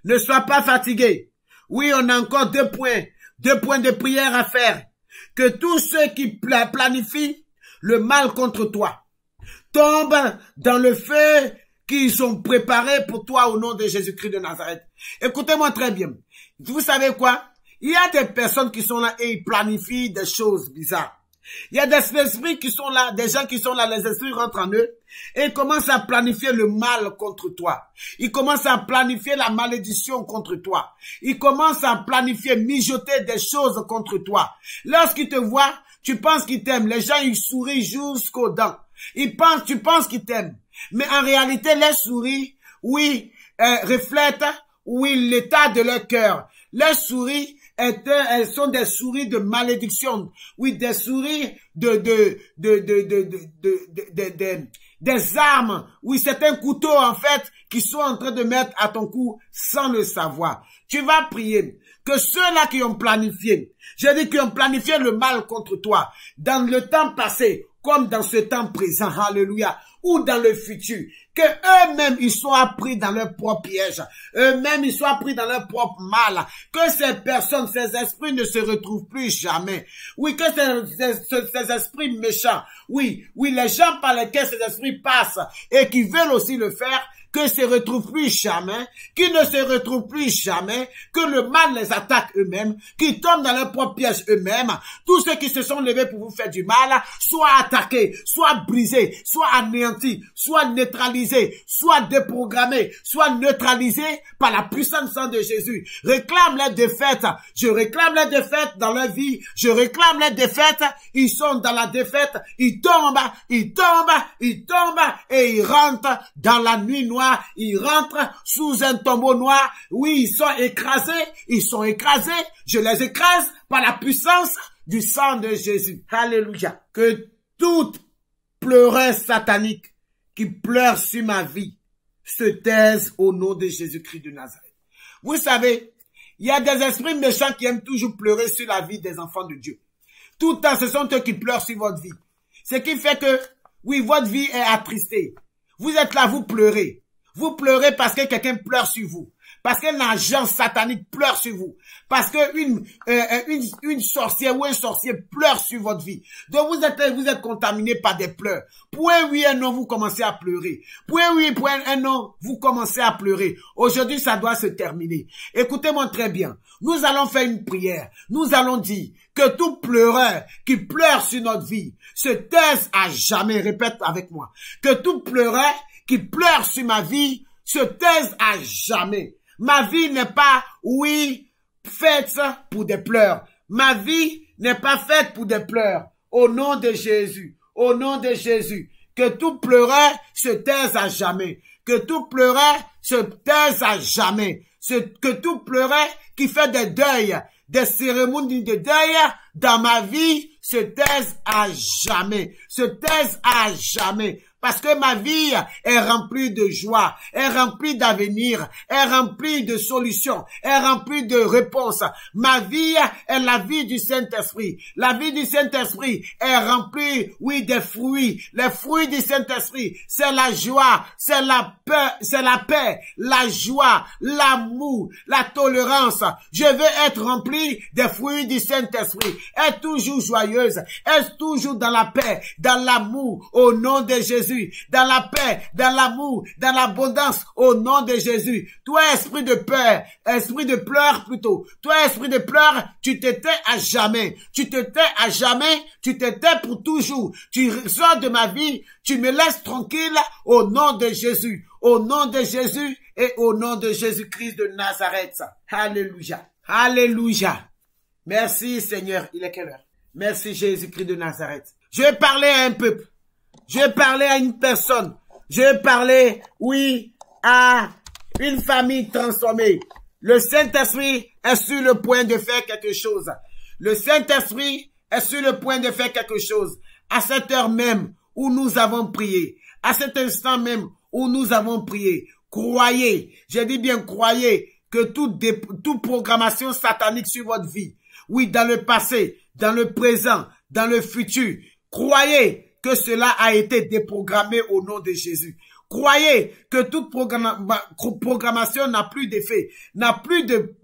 Ne sois pas fatigué. Oui, on a encore deux points de prière à faire. Que tous ceux qui planifient le mal contre toi tombent dans le feu qu'ils ont préparé pour toi au nom de Jésus-Christ de Nazareth. Écoutez-moi très bien. Vous savez quoi? Il y a des personnes qui sont là et ils planifient des choses bizarres. Il y a des esprits qui sont là, des gens qui sont là, les esprits rentrent en eux et ils commencent à planifier le mal contre toi. Ils commencent à planifier la malédiction contre toi. Ils commencent à planifier, mijoter des choses contre toi. Lorsqu'ils te voient, tu penses qu'ils t'aiment. Les gens, ils sourient jusqu'aux dents. Tu penses qu'ils t'aiment. Mais en réalité, les souris, oui, reflètent, oui, l'état de leur cœur. Les souris, elles sont des souris de malédiction. Oui, des souris des armes. Oui, c'est un couteau, en fait, qu'ils sont en train de mettre à ton cou sans le savoir. Tu vas prier que ceux-là qui ont planifié, j'ai dit qui ont planifié le mal contre toi, dans le temps passé, comme dans ce temps présent, alléluia, ou dans le futur, que eux-mêmes, ils soient pris dans leur propre piège, eux-mêmes, ils soient pris dans leur propre mal, que ces personnes, ces esprits ne se retrouvent plus jamais. Oui, que ces esprits méchants, oui, les gens par lesquels ces esprits passent et qui veulent aussi le faire, que se retrouvent plus jamais, qui ne se retrouvent plus jamais, que le mal les attaque eux-mêmes, qui tombent dans leur propre piège eux-mêmes, tous ceux qui se sont levés pour vous faire du mal, soient attaqués, soient brisés, soient anéantis, soient neutralisés, soient déprogrammés, soient neutralisés par la puissance de Jésus. Réclame les défaites, je réclame les défaites dans leur vie, je réclame les défaites, ils sont dans la défaite, ils tombent, et ils rentrent dans la nuit noire. Ils rentrent sous un tombeau noir. Oui, ils sont écrasés. Je les écrase par la puissance du sang de Jésus. Alléluia. Que toute pleureur satanique qui pleure sur ma vie se taise au nom de Jésus-Christ de Nazareth. Vous savez, il y a des esprits méchants qui aiment toujours pleurer sur la vie des enfants de Dieu. Tout le temps, ce sont eux qui pleurent sur votre vie. Ce qui fait que, oui, votre vie est attristée. Vous êtes là, vous pleurez. Vous pleurez parce que quelqu'un pleure sur vous. Parce qu'un agent satanique pleure sur vous. Parce que une sorcière ou un sorcier pleure sur votre vie. Donc vous êtes contaminé par des pleurs. Pour un oui et un non, vous commencez à pleurer. Pour un oui, pour un non, vous commencez à pleurer. Aujourd'hui, ça doit se terminer. Écoutez-moi très bien. Nous allons faire une prière. Nous allons dire que tout pleureur qui pleure sur notre vie se taise à jamais. Répète avec moi. Que tout pleureur qui pleure sur ma vie se taise à jamais. Ma vie n'est pas, oui, faite pour des pleurs. Ma vie n'est pas faite pour des pleurs. Au nom de Jésus, au nom de Jésus, que tout pleureur se taise à jamais. Que tout pleureur se taise à jamais. Que tout pleureur qui fait des deuils, des cérémonies de deuil dans ma vie se taise à jamais. Se taise à jamais. Parce que ma vie est remplie de joie, est remplie d'avenir, est remplie de solutions, est remplie de réponses. Ma vie est la vie du Saint-Esprit. La vie du Saint-Esprit est remplie, oui, des fruits. Les fruits du Saint-Esprit, c'est la joie, c'est la paix, la joie, l'amour, la tolérance. Je veux être rempli des fruits du Saint-Esprit. Être toujours joyeuse, être toujours dans la paix, dans l'amour, au nom de Jésus. Dans la paix, dans l'amour, dans l'abondance, au nom de Jésus. Toi, esprit de peur, esprit de pleurs plutôt. Toi, esprit de pleurs, tu te tais à jamais. Tu te tais à jamais, tu te tais pour toujours. Tu sors de ma vie, tu me laisses tranquille au nom de Jésus. Au nom de Jésus et au nom de Jésus-Christ de Nazareth. Alléluia. Alléluia. Merci Seigneur. Il est quelle heure? Merci Jésus-Christ de Nazareth. Je vais parler à un peuple. Je vais parler à une personne. Je vais parler, oui, à une famille transformée. Le Saint-Esprit est sur le point de faire quelque chose. Le Saint-Esprit est sur le point de faire quelque chose. À cette heure même où nous avons prié, à cet instant même où nous avons prié, croyez, je dis bien croyez, que toute programmation satanique sur votre vie, oui, dans le passé, dans le présent, dans le futur, croyez que cela a été déprogrammé au nom de Jésus. Croyez que toute programmation n'a plus d'effet, n'a plus de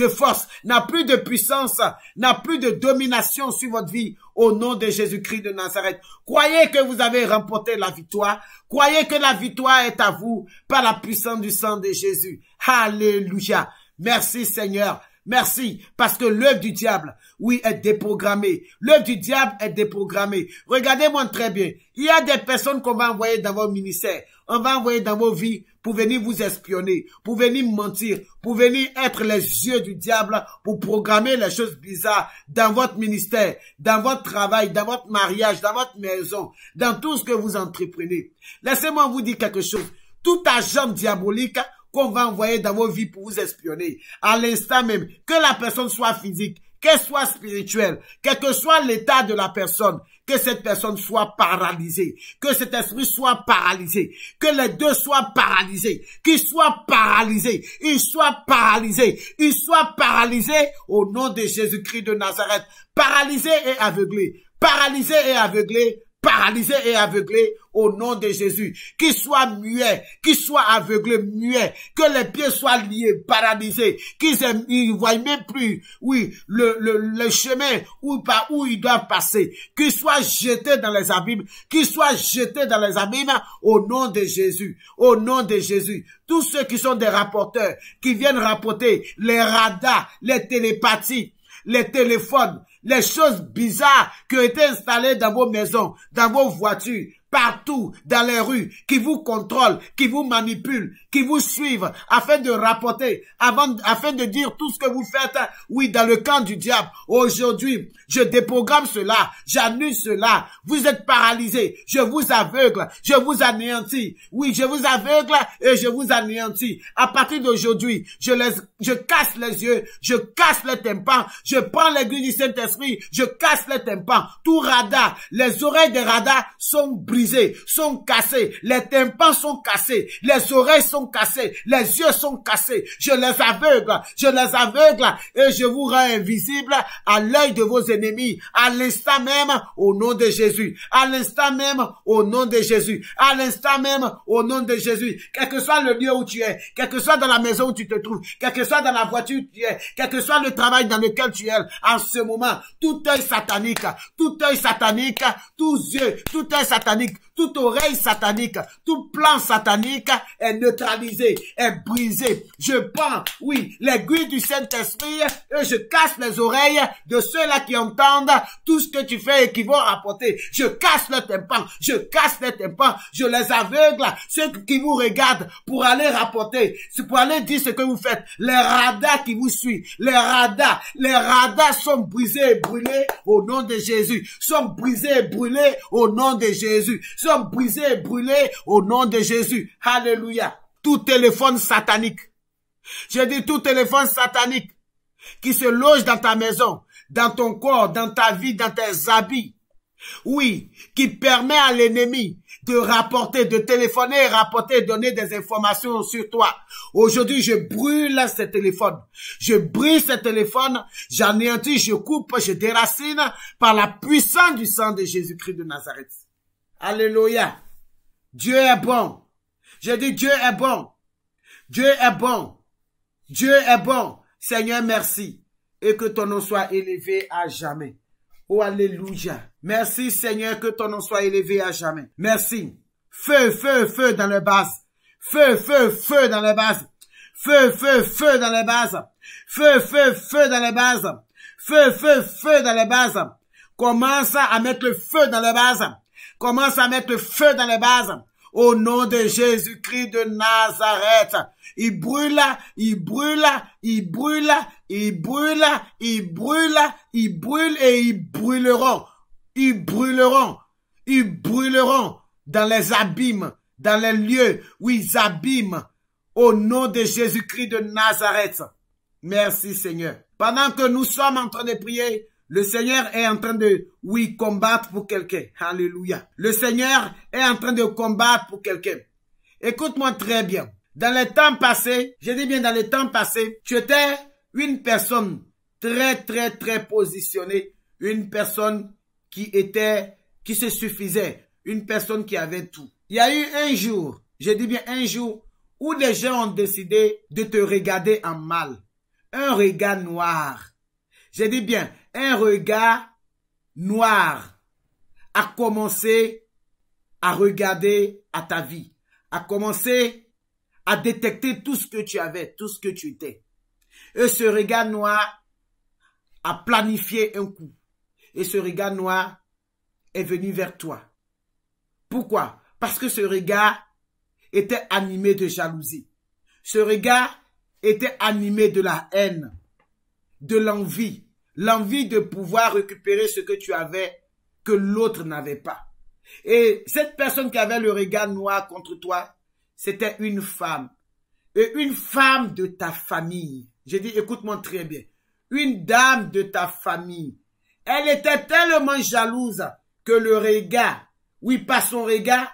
force, n'a plus de puissance, n'a plus de domination sur votre vie au nom de Jésus-Christ de Nazareth. Croyez que vous avez remporté la victoire. Croyez que la victoire est à vous par la puissance du sang de Jésus. Alléluia. Merci Seigneur. Merci, parce que l'œuvre du diable, oui, est déprogrammée. L'œuvre du diable est déprogrammée. Regardez-moi très bien. Il y a des personnes qu'on va envoyer dans vos ministères. On va envoyer dans vos vies pour venir vous espionner, pour venir mentir, pour venir être les yeux du diable, pour programmer les choses bizarres dans votre ministère, dans votre travail, dans votre mariage, dans votre maison, dans tout ce que vous entreprenez. Laissez-moi vous dire quelque chose. Tout agent diabolique qu'on va envoyer dans vos vies pour vous espionner, à l'instant même, que la personne soit physique, qu'elle soit spirituelle, quel que soit l'état de la personne, que cette personne soit paralysée, que cet esprit soit paralysé, que les deux soient paralysés, qu'ils soient paralysés, ils soient paralysés, ils soient paralysés au nom de Jésus-Christ de Nazareth, paralysés et aveuglés, paralysés et aveuglés, paralysés et aveuglés au nom de Jésus, qu'ils soient muets, qu'ils soient aveuglés, muets, que les pieds soient liés, paralysés, qu'ils ne voient même plus, oui, le chemin par où ils doivent passer, qu'ils soient jetés dans les abîmes, qu'ils soient jetés dans les abîmes au nom de Jésus, au nom de Jésus. Tous ceux qui sont des rapporteurs, qui viennent rapporter les radars, les télépathies, les téléphones, les choses bizarres qui ont été installées dans vos maisons, dans vos voitures, partout, dans les rues, qui vous contrôlent, qui vous manipulent, qui vous suivent, afin de rapporter, afin de dire tout ce que vous faites, oui, dans le camp du diable. Aujourd'hui, je déprogramme cela, j'annule cela. Vous êtes paralysés, je vous aveugle, je vous anéantis. Oui, je vous aveugle et je vous anéantis. À partir d'aujourd'hui, je casse les yeux, je casse les tympans, je prends l'aiguille du Saint-Esprit, je casse les tympans. Tout radar, les oreilles des radars sont brisées, sont cassées, les tympans sont cassés, les oreilles sont cassées, les yeux sont cassés. Je les aveugle et je vous rends invisible à l'œil de vos ennemis, à l'instant même au nom de Jésus, à l'instant même au nom de Jésus, à l'instant même au nom de Jésus. Quel que soit le lieu où tu es, quel que soit dans la maison où tu te trouves, quel que soit dans la voiture où tu es, quel que soit le travail dans lequel tu es, en ce moment, tout œil satanique, tout yeux, tout œil satanique, toute oreille satanique, tout plan satanique est neutralisé, est brisé. Je prends, oui, l'aiguille du Saint-Esprit et je casse les oreilles de ceux-là qui entendent tout ce que tu fais et qui vont rapporter. Je casse le tympan, je casse les tympans, je les aveugle, ceux qui vous regardent pour aller rapporter, pour aller dire ce que vous faites. Les radars qui vous suivent, les radars sont brisés et brûlés au nom de Jésus, sont brisés et brûlés au nom de Jésus, sont brisés et brûlés au nom de Jésus. Alléluia. Tout téléphone satanique, j'ai dit tout téléphone satanique qui se loge dans ta maison, dans ton corps, dans ta vie, dans tes habits, oui, qui permet à l'ennemi de rapporter, de téléphoner, rapporter, donner des informations sur toi. Aujourd'hui, je brûle ce téléphone. Je brise ce téléphone, j'anéantis, je coupe, je déracine par la puissance du sang de Jésus-Christ de Nazareth. Alléluia. Dieu est bon. Je dis Dieu est bon. Dieu est bon. Dieu est bon. Seigneur, merci. Et que ton nom soit élevé à jamais. Oh, alléluia. Merci, Seigneur, que ton nom soit élevé à jamais. Merci. Feu, feu, feu dans les bases. Feu, feu, feu dans les bases. Feu, feu, feu dans les bases. Feu, feu, feu dans les bases. Feu, feu, feu dans les bases. Commence à mettre le feu dans les bases. Commence à mettre le feu dans les bases. Au nom de Jésus-Christ de Nazareth. Il brûle, il brûle, il brûle, il brûle, il brûle, il brûle et ils brûleront. Ils brûleront. Ils brûleront dans les abîmes, dans les lieux où ils abîment. Au nom de Jésus-Christ de Nazareth. Merci Seigneur. Pendant que nous sommes en train de prier, le Seigneur est en train de, oui, combattre pour quelqu'un. Alléluia. Le Seigneur est en train de combattre pour quelqu'un. Écoute-moi très bien. Dans les temps passés, je dis bien dans les temps passés, tu étais une personne très, très, très positionnée. Une personne qui se suffisait. Une personne qui avait tout. Il y a eu un jour, je dis bien un jour, où les gens ont décidé de te regarder en mal. Un regard noir. Je dis bien, un regard noir a commencé à regarder à ta vie, a commencé à détecter tout ce que tu avais, tout ce que tu étais. Et ce regard noir a planifié un coup. Et ce regard noir est venu vers toi. Pourquoi? Parce que ce regard était animé de jalousie. Ce regard était animé de la haine, de l'envie. L'envie de pouvoir récupérer ce que tu avais, que l'autre n'avait pas. Et cette personne qui avait le regard noir contre toi, c'était une femme. Et une femme de ta famille. J'ai dit, écoute-moi très bien. Une dame de ta famille. Elle était tellement jalouse que le regard, oui, par son regard,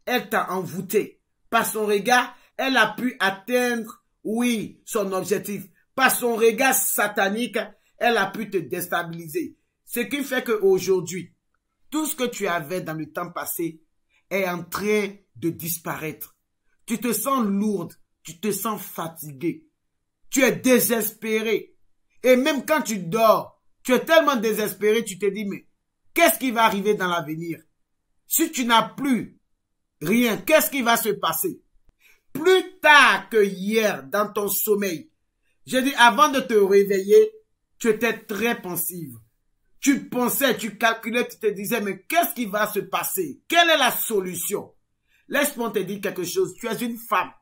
elle t'a envoûté. Par son regard, elle a pu atteindre, oui, son objectif. Par son regard satanique, elle a pu te déstabiliser. Ce qui fait qu'aujourd'hui, tout ce que tu avais dans le temps passé est en train de disparaître. Tu te sens lourde, tu te sens fatigué, tu es désespéré. Et même quand tu dors, tu es tellement désespéré, tu te dis, mais qu'est-ce qui va arriver dans l'avenir? Si tu n'as plus rien, qu'est-ce qui va se passer? Plus tard que hier, dans ton sommeil, j'ai dit, avant de te réveiller, tu étais très pensive. Tu pensais, tu calculais, tu te disais, mais qu'est-ce qui va se passer? Quelle est la solution? Laisse-moi te dire quelque chose. Tu es une femme.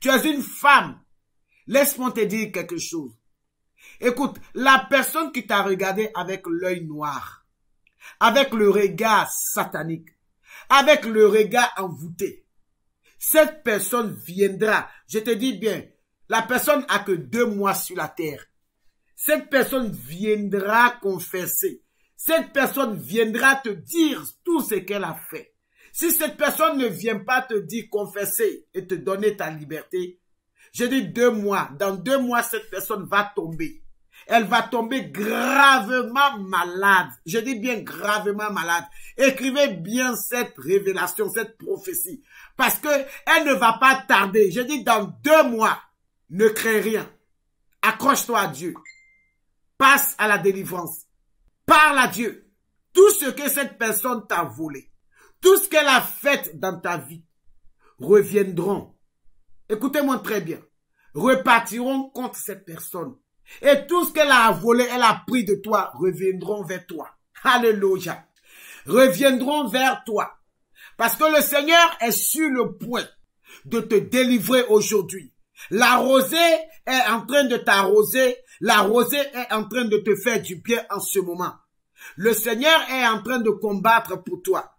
Tu es une femme. Laisse-moi te dire quelque chose. Écoute, la personne qui t'a regardé avec l'œil noir, avec le regard satanique, avec le regard envoûté, cette personne viendra. Je te dis bien, la personne a que 2 mois sur la terre. Cette personne viendra confesser. Cette personne viendra te dire tout ce qu'elle a fait. Si cette personne ne vient pas te dire confesser et te donner ta liberté, je dis 2 mois. Dans 2 mois, cette personne va tomber. Elle va tomber gravement malade. Je dis bien gravement malade. Écrivez bien cette révélation, cette prophétie. Parce que elle ne va pas tarder. Je dis dans 2 mois, ne crains rien. Accroche-toi à Dieu. Passe à la délivrance. Parle à Dieu. Tout ce que cette personne t'a volé, tout ce qu'elle a fait dans ta vie, reviendront. Écoutez-moi très bien. Repartiront contre cette personne. Et tout ce qu'elle a volé, elle a pris de toi, reviendront vers toi. Alléluia. Reviendront vers toi. Parce que le Seigneur est sur le point de te délivrer aujourd'hui. La rosée est en train de t'arroser. La rosée est en train de te faire du bien en ce moment. Le Seigneur est en train de combattre pour toi.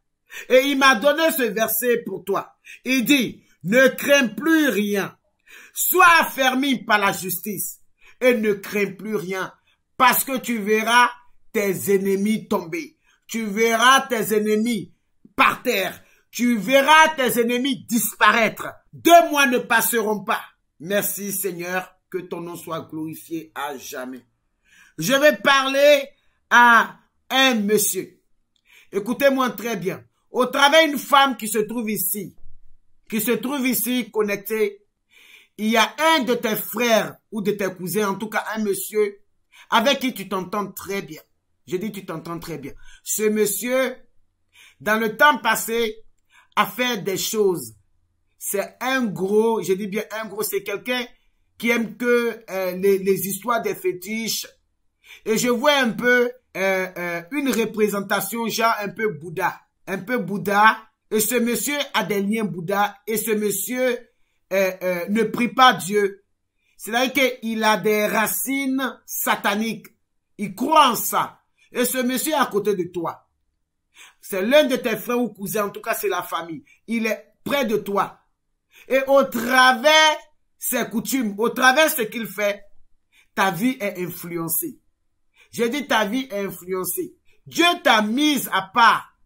Et il m'a donné ce verset pour toi. Il dit, ne crains plus rien. Sois affermi par la justice. Et ne crains plus rien. Parce que tu verras tes ennemis tomber. Tu verras tes ennemis par terre. Tu verras tes ennemis disparaître. 2 mois ne passeront pas. Merci Seigneur, que ton nom soit glorifié à jamais. Je vais parler à un monsieur. Écoutez-moi très bien. Au travers d'une femme qui se trouve ici connectée, il y a un de tes frères ou de tes cousins, en tout cas un monsieur, avec qui tu t'entends très bien. Je dis tu t'entends très bien. Ce monsieur, dans le temps passé, a fait des choses. C'est un gros, je dis bien un gros, c'est quelqu'un qui aime que les histoires des fétiches. Et je vois un peu une représentation genre un peu Bouddha. Un peu Bouddha. Et ce monsieur a des liens Bouddha. Et ce monsieur ne prie pas Dieu. C'est-à-dire qu'il a des racines sataniques. Il croit en ça. Et ce monsieur est à côté de toi. C'est l'un de tes frères ou cousins. En tout cas, c'est la famille. Il est près de toi. Et au travers ses coutumes, au travers ce qu'il fait, ta vie est influencée. J'ai dit ta vie est influencée. Dieu t'a mise à part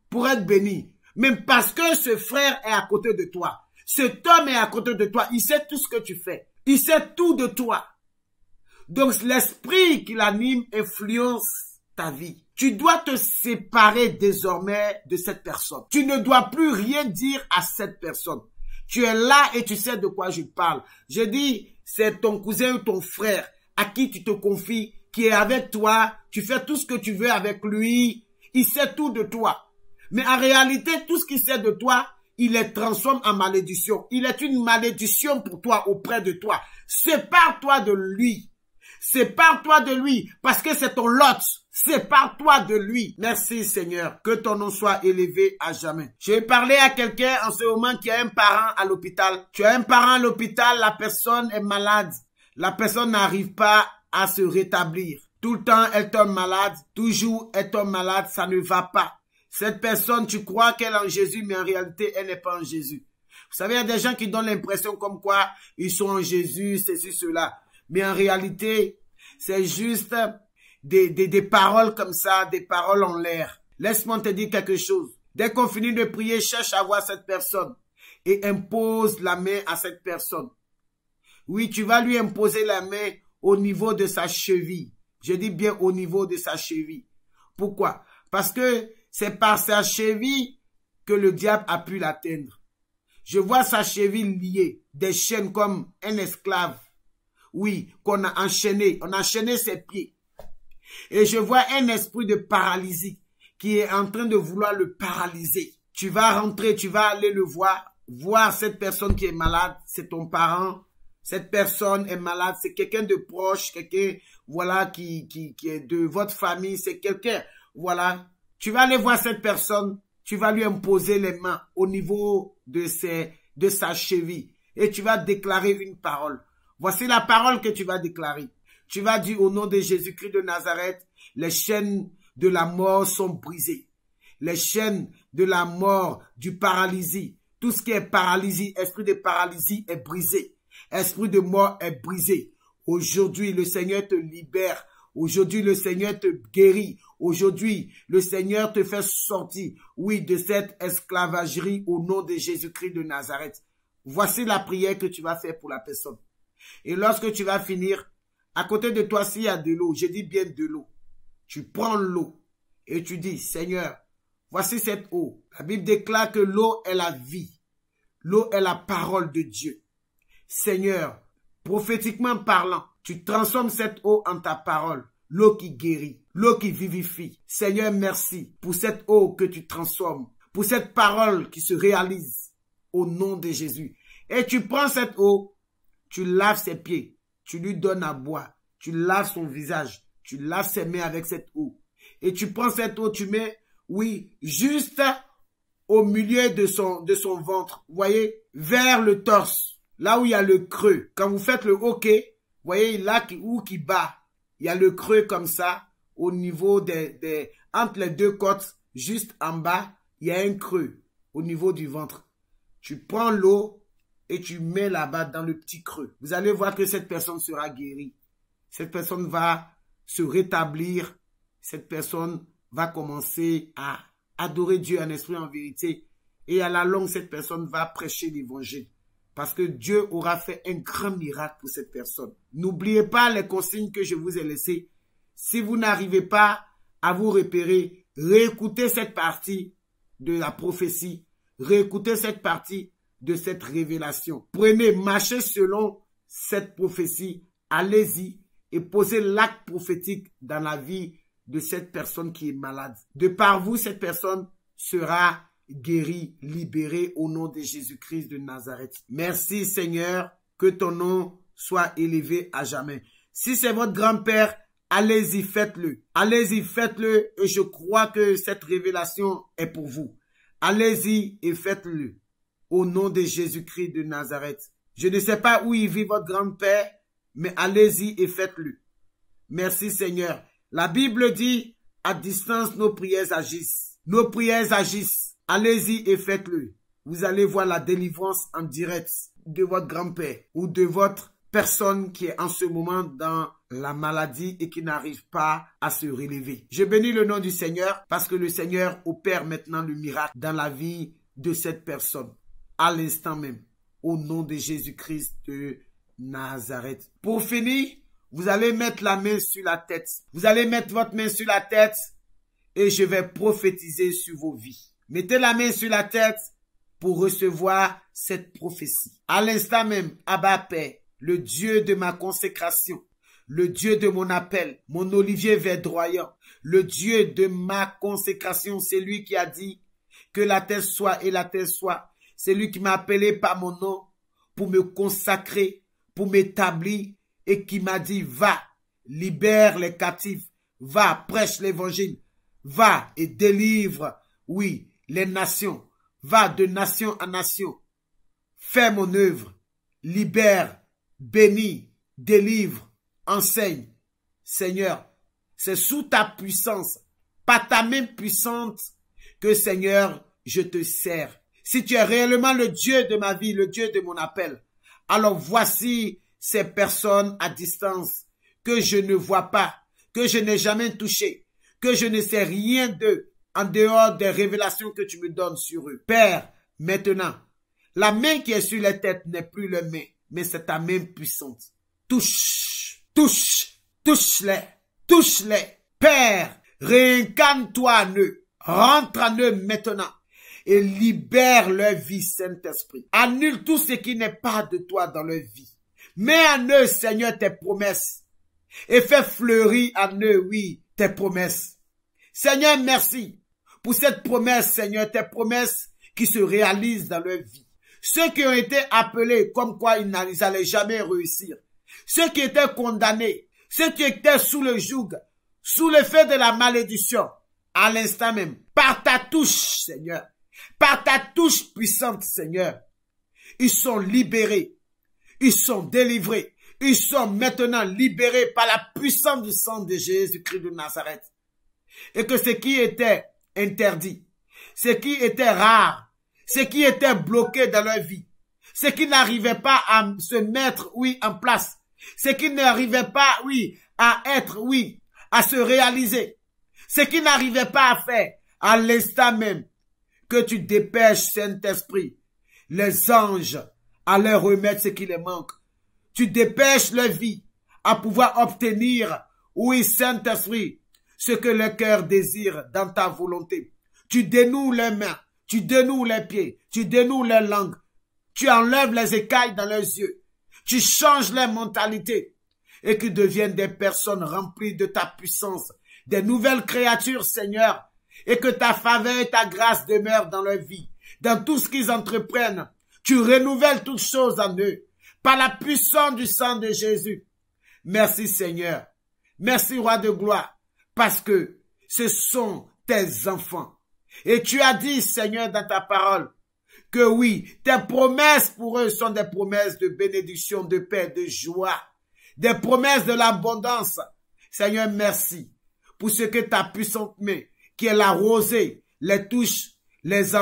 pour être béni. Même parce que ce frère est à côté de toi. Cet homme est à côté de toi. Il sait tout ce que tu fais. Il sait tout de toi. Donc l'esprit qui l'anime influence ta vie. Tu dois te séparer désormais de cette personne. Tu ne dois plus rien dire à cette personne. Tu es là et tu sais de quoi je parle. Je dis, c'est ton cousin ou ton frère à qui tu te confies, qui est avec toi. Tu fais tout ce que tu veux avec lui. Il sait tout de toi. Mais en réalité, tout ce qu'il sait de toi, il les transforme en malédiction. Il est une malédiction pour toi, auprès de toi. Sépare-toi de lui. Sépare-toi de lui, parce que c'est ton lot. Sépare-toi de lui. Merci Seigneur, que ton nom soit élevé à jamais. Je vais parler à quelqu'un en ce moment qui a un parent à l'hôpital. Tu as un parent à l'hôpital, la personne est malade. La personne n'arrive pas à se rétablir. Tout le temps, elle tombe malade. Toujours, elle tombe malade. Ça ne va pas. Cette personne, tu crois qu'elle est en Jésus, mais en réalité, elle n'est pas en Jésus. Vous savez, il y a des gens qui donnent l'impression comme quoi ils sont en Jésus, ceci, cela. Mais en réalité, c'est juste des paroles comme ça, des paroles en l'air. Laisse-moi te dire quelque chose. Dès qu'on finit de prier, cherche à voir cette personne et impose la main à cette personne. Oui, tu vas lui imposer la main au niveau de sa cheville. Je dis bien au niveau de sa cheville. Pourquoi? Parce que c'est par sa cheville que le diable a pu l'atteindre. Je vois sa cheville liée, des chaînes comme un esclave. Oui, qu'on a enchaîné. On a enchaîné ses pieds. Et je vois un esprit de paralysie qui est en train de vouloir le paralyser. Tu vas rentrer, tu vas aller le voir cette personne qui est malade, c'est ton parent. Cette personne est malade, c'est quelqu'un de proche, quelqu'un, voilà, qui est de votre famille, c'est quelqu'un, voilà. Tu vas aller voir cette personne, tu vas lui imposer les mains au niveau de sa cheville et tu vas déclarer une parole. Voici la parole que tu vas déclarer. Tu vas dire au nom de Jésus-Christ de Nazareth, les chaînes de la mort sont brisées. Les chaînes de la mort, du paralysie, tout ce qui est paralysie, esprit de paralysie est brisé. Esprit de mort est brisé. Aujourd'hui, le Seigneur te libère. Aujourd'hui, le Seigneur te guérit. Aujourd'hui, le Seigneur te fait sortir, oui, de cette esclavagerie au nom de Jésus-Christ de Nazareth. Voici la prière que tu vas faire pour la personne. Et lorsque tu vas finir, à côté de toi, s'il y a de l'eau, je dis bien de l'eau, tu prends l'eau et tu dis, Seigneur, voici cette eau. La Bible déclare que l'eau est la vie. L'eau est la parole de Dieu. Seigneur, prophétiquement parlant, tu transformes cette eau en ta parole, l'eau qui guérit, l'eau qui vivifie. Seigneur, merci pour cette eau que tu transformes, pour cette parole qui se réalise au nom de Jésus. Et tu prends cette eau, tu laves ses pieds, tu lui donnes à boire, tu laves son visage, tu laves ses mains avec cette eau. Et tu prends cette eau, tu mets, oui, juste au milieu de son ventre, vous voyez, vers le torse. Là où il y a le creux, quand vous faites le hockey, vous voyez là où qui bat, il y a le creux comme ça, au niveau entre les deux côtes, juste en bas, il y a un creux au niveau du ventre. Tu prends l'eau et tu mets là-bas dans le petit creux. Vous allez voir que cette personne sera guérie. Cette personne va se rétablir. Cette personne va commencer à adorer Dieu en esprit, en vérité. Et à la longue, cette personne va prêcher l'évangile. Parce que Dieu aura fait un grand miracle pour cette personne. N'oubliez pas les consignes que je vous ai laissées. Si vous n'arrivez pas à vous repérer, réécoutez cette partie de la prophétie. Réécoutez cette partie de cette révélation. Prenez, marchez selon cette prophétie. Allez-y et posez l'acte prophétique dans la vie de cette personne qui est malade. De par vous, cette personne sera guéri, libéré au nom de Jésus-Christ de Nazareth. Merci Seigneur, que ton nom soit élevé à jamais. Si c'est votre grand-père, allez-y, faites-le. Allez-y, faites-le et je crois que cette révélation est pour vous. Allez-y et faites-le au nom de Jésus-Christ de Nazareth. Je ne sais pas où il vit votre grand-père, mais allez-y et faites-le. Merci Seigneur. La Bible dit, à distance, nos prières agissent. Nos prières agissent. Allez-y et faites-le. Vous allez voir la délivrance en direct de votre grand-père ou de votre personne qui est en ce moment dans la maladie et qui n'arrive pas à se relever. Je bénis le nom du Seigneur parce que le Seigneur opère maintenant le miracle dans la vie de cette personne. À l'instant même, au nom de Jésus-Christ de Nazareth. Pour finir, vous allez mettre la main sur la tête. Vous allez mettre votre main sur la tête et je vais prophétiser sur vos vies. Mettez la main sur la tête pour recevoir cette prophétie. À l'instant même, Abba Père, le Dieu de ma consécration, le Dieu de mon appel, mon olivier verdoyant, le Dieu de ma consécration, c'est lui qui a dit que la terre soit et la terre soit. C'est lui qui m'a appelé par mon nom pour me consacrer, pour m'établir et qui m'a dit, va, libère les captifs, va, prêche l'évangile, va et délivre, oui, les nations, va de nation en nation, fais mon œuvre, libère, bénis, délivre, enseigne. Seigneur, c'est sous ta puissance, par ta main puissante, que Seigneur, je te sers. Si tu es réellement le Dieu de ma vie, le Dieu de mon appel, alors voici ces personnes à distance que je ne vois pas, que je n'ai jamais touchées, que je ne sais rien d'eux, en dehors des révélations que tu me donnes sur eux. Père, maintenant, la main qui est sur les têtes n'est plus la main, mais c'est ta main puissante. Touche, touche, touche-les, touche-les. Père, réincarne-toi en eux, rentre en eux maintenant et libère leur vie, Saint-Esprit. Annule tout ce qui n'est pas de toi dans leur vie. Mets en eux, Seigneur, tes promesses et fais fleurir en eux, oui, tes promesses. Seigneur, merci pour cette promesse, Seigneur, tes promesses qui se réalisent dans leur vie. Ceux qui ont été appelés comme quoi ils n'allaient jamais réussir. Ceux qui étaient condamnés. Ceux qui étaient sous le joug, sous l'effet de la malédiction. À l'instant même, par ta touche, Seigneur, par ta touche puissante, Seigneur, ils sont libérés. Ils sont délivrés. Ils sont maintenant libérés par la puissance du sang de Jésus-Christ de Nazareth. Et que ce qui était interdit, ce qui était rare, ce qui était bloqué dans leur vie, ce qui n'arrivait pas à se mettre, oui, en place, ce qui n'arrivait pas, oui, à être, oui, à se réaliser, ce qui n'arrivait pas à faire, à l'instant même, que tu dépêches, Saint-Esprit, les anges à leur remettre ce qui les manque. Tu dépêches leur vie à pouvoir obtenir, oui, Saint-Esprit, ce que le cœur désire dans ta volonté. Tu dénoues les mains, tu dénoues les pieds, tu dénoues les langues, tu enlèves les écailles dans leurs yeux, tu changes leur mentalité et qu'ils deviennent des personnes remplies de ta puissance, des nouvelles créatures, Seigneur, et que ta faveur et ta grâce demeurent dans leur vie, dans tout ce qu'ils entreprennent. Tu renouvelles toutes choses en eux, par la puissance du sang de Jésus. Merci, Seigneur. Merci, Roi de gloire, parce que ce sont tes enfants. Et tu as dit, Seigneur, dans ta parole, que oui, tes promesses pour eux sont des promesses de bénédiction, de paix, de joie, des promesses de l'abondance. Seigneur, merci pour ce que ta puissante main, qui est la rosée, les touche, les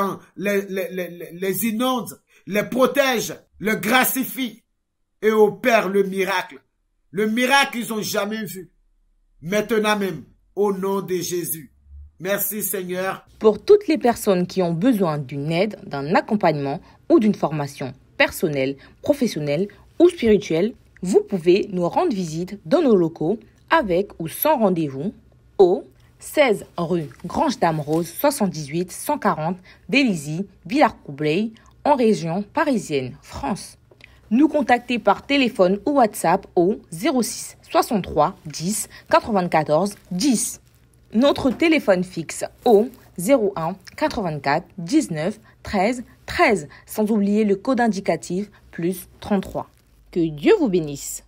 inonde, les protège, le gracifie et opère le miracle. Le miracle qu'ils n'ont jamais vu. Maintenant même, au nom de Jésus. Merci Seigneur.
Pour toutes les personnes qui ont besoin d'une aide, d'un accompagnement ou d'une formation personnelle, professionnelle ou spirituelle, vous pouvez nous rendre visite dans nos locaux avec ou sans rendez-vous au 16 rue Grange Dame Rose 78 140 Délizy, Villars-Cobleil, en région parisienne, France. Nous contacter par téléphone ou WhatsApp au 06 63 10 94 10. Notre téléphone fixe au 01 84 19 13 13, sans oublier le code indicatif plus 33. Que Dieu vous bénisse.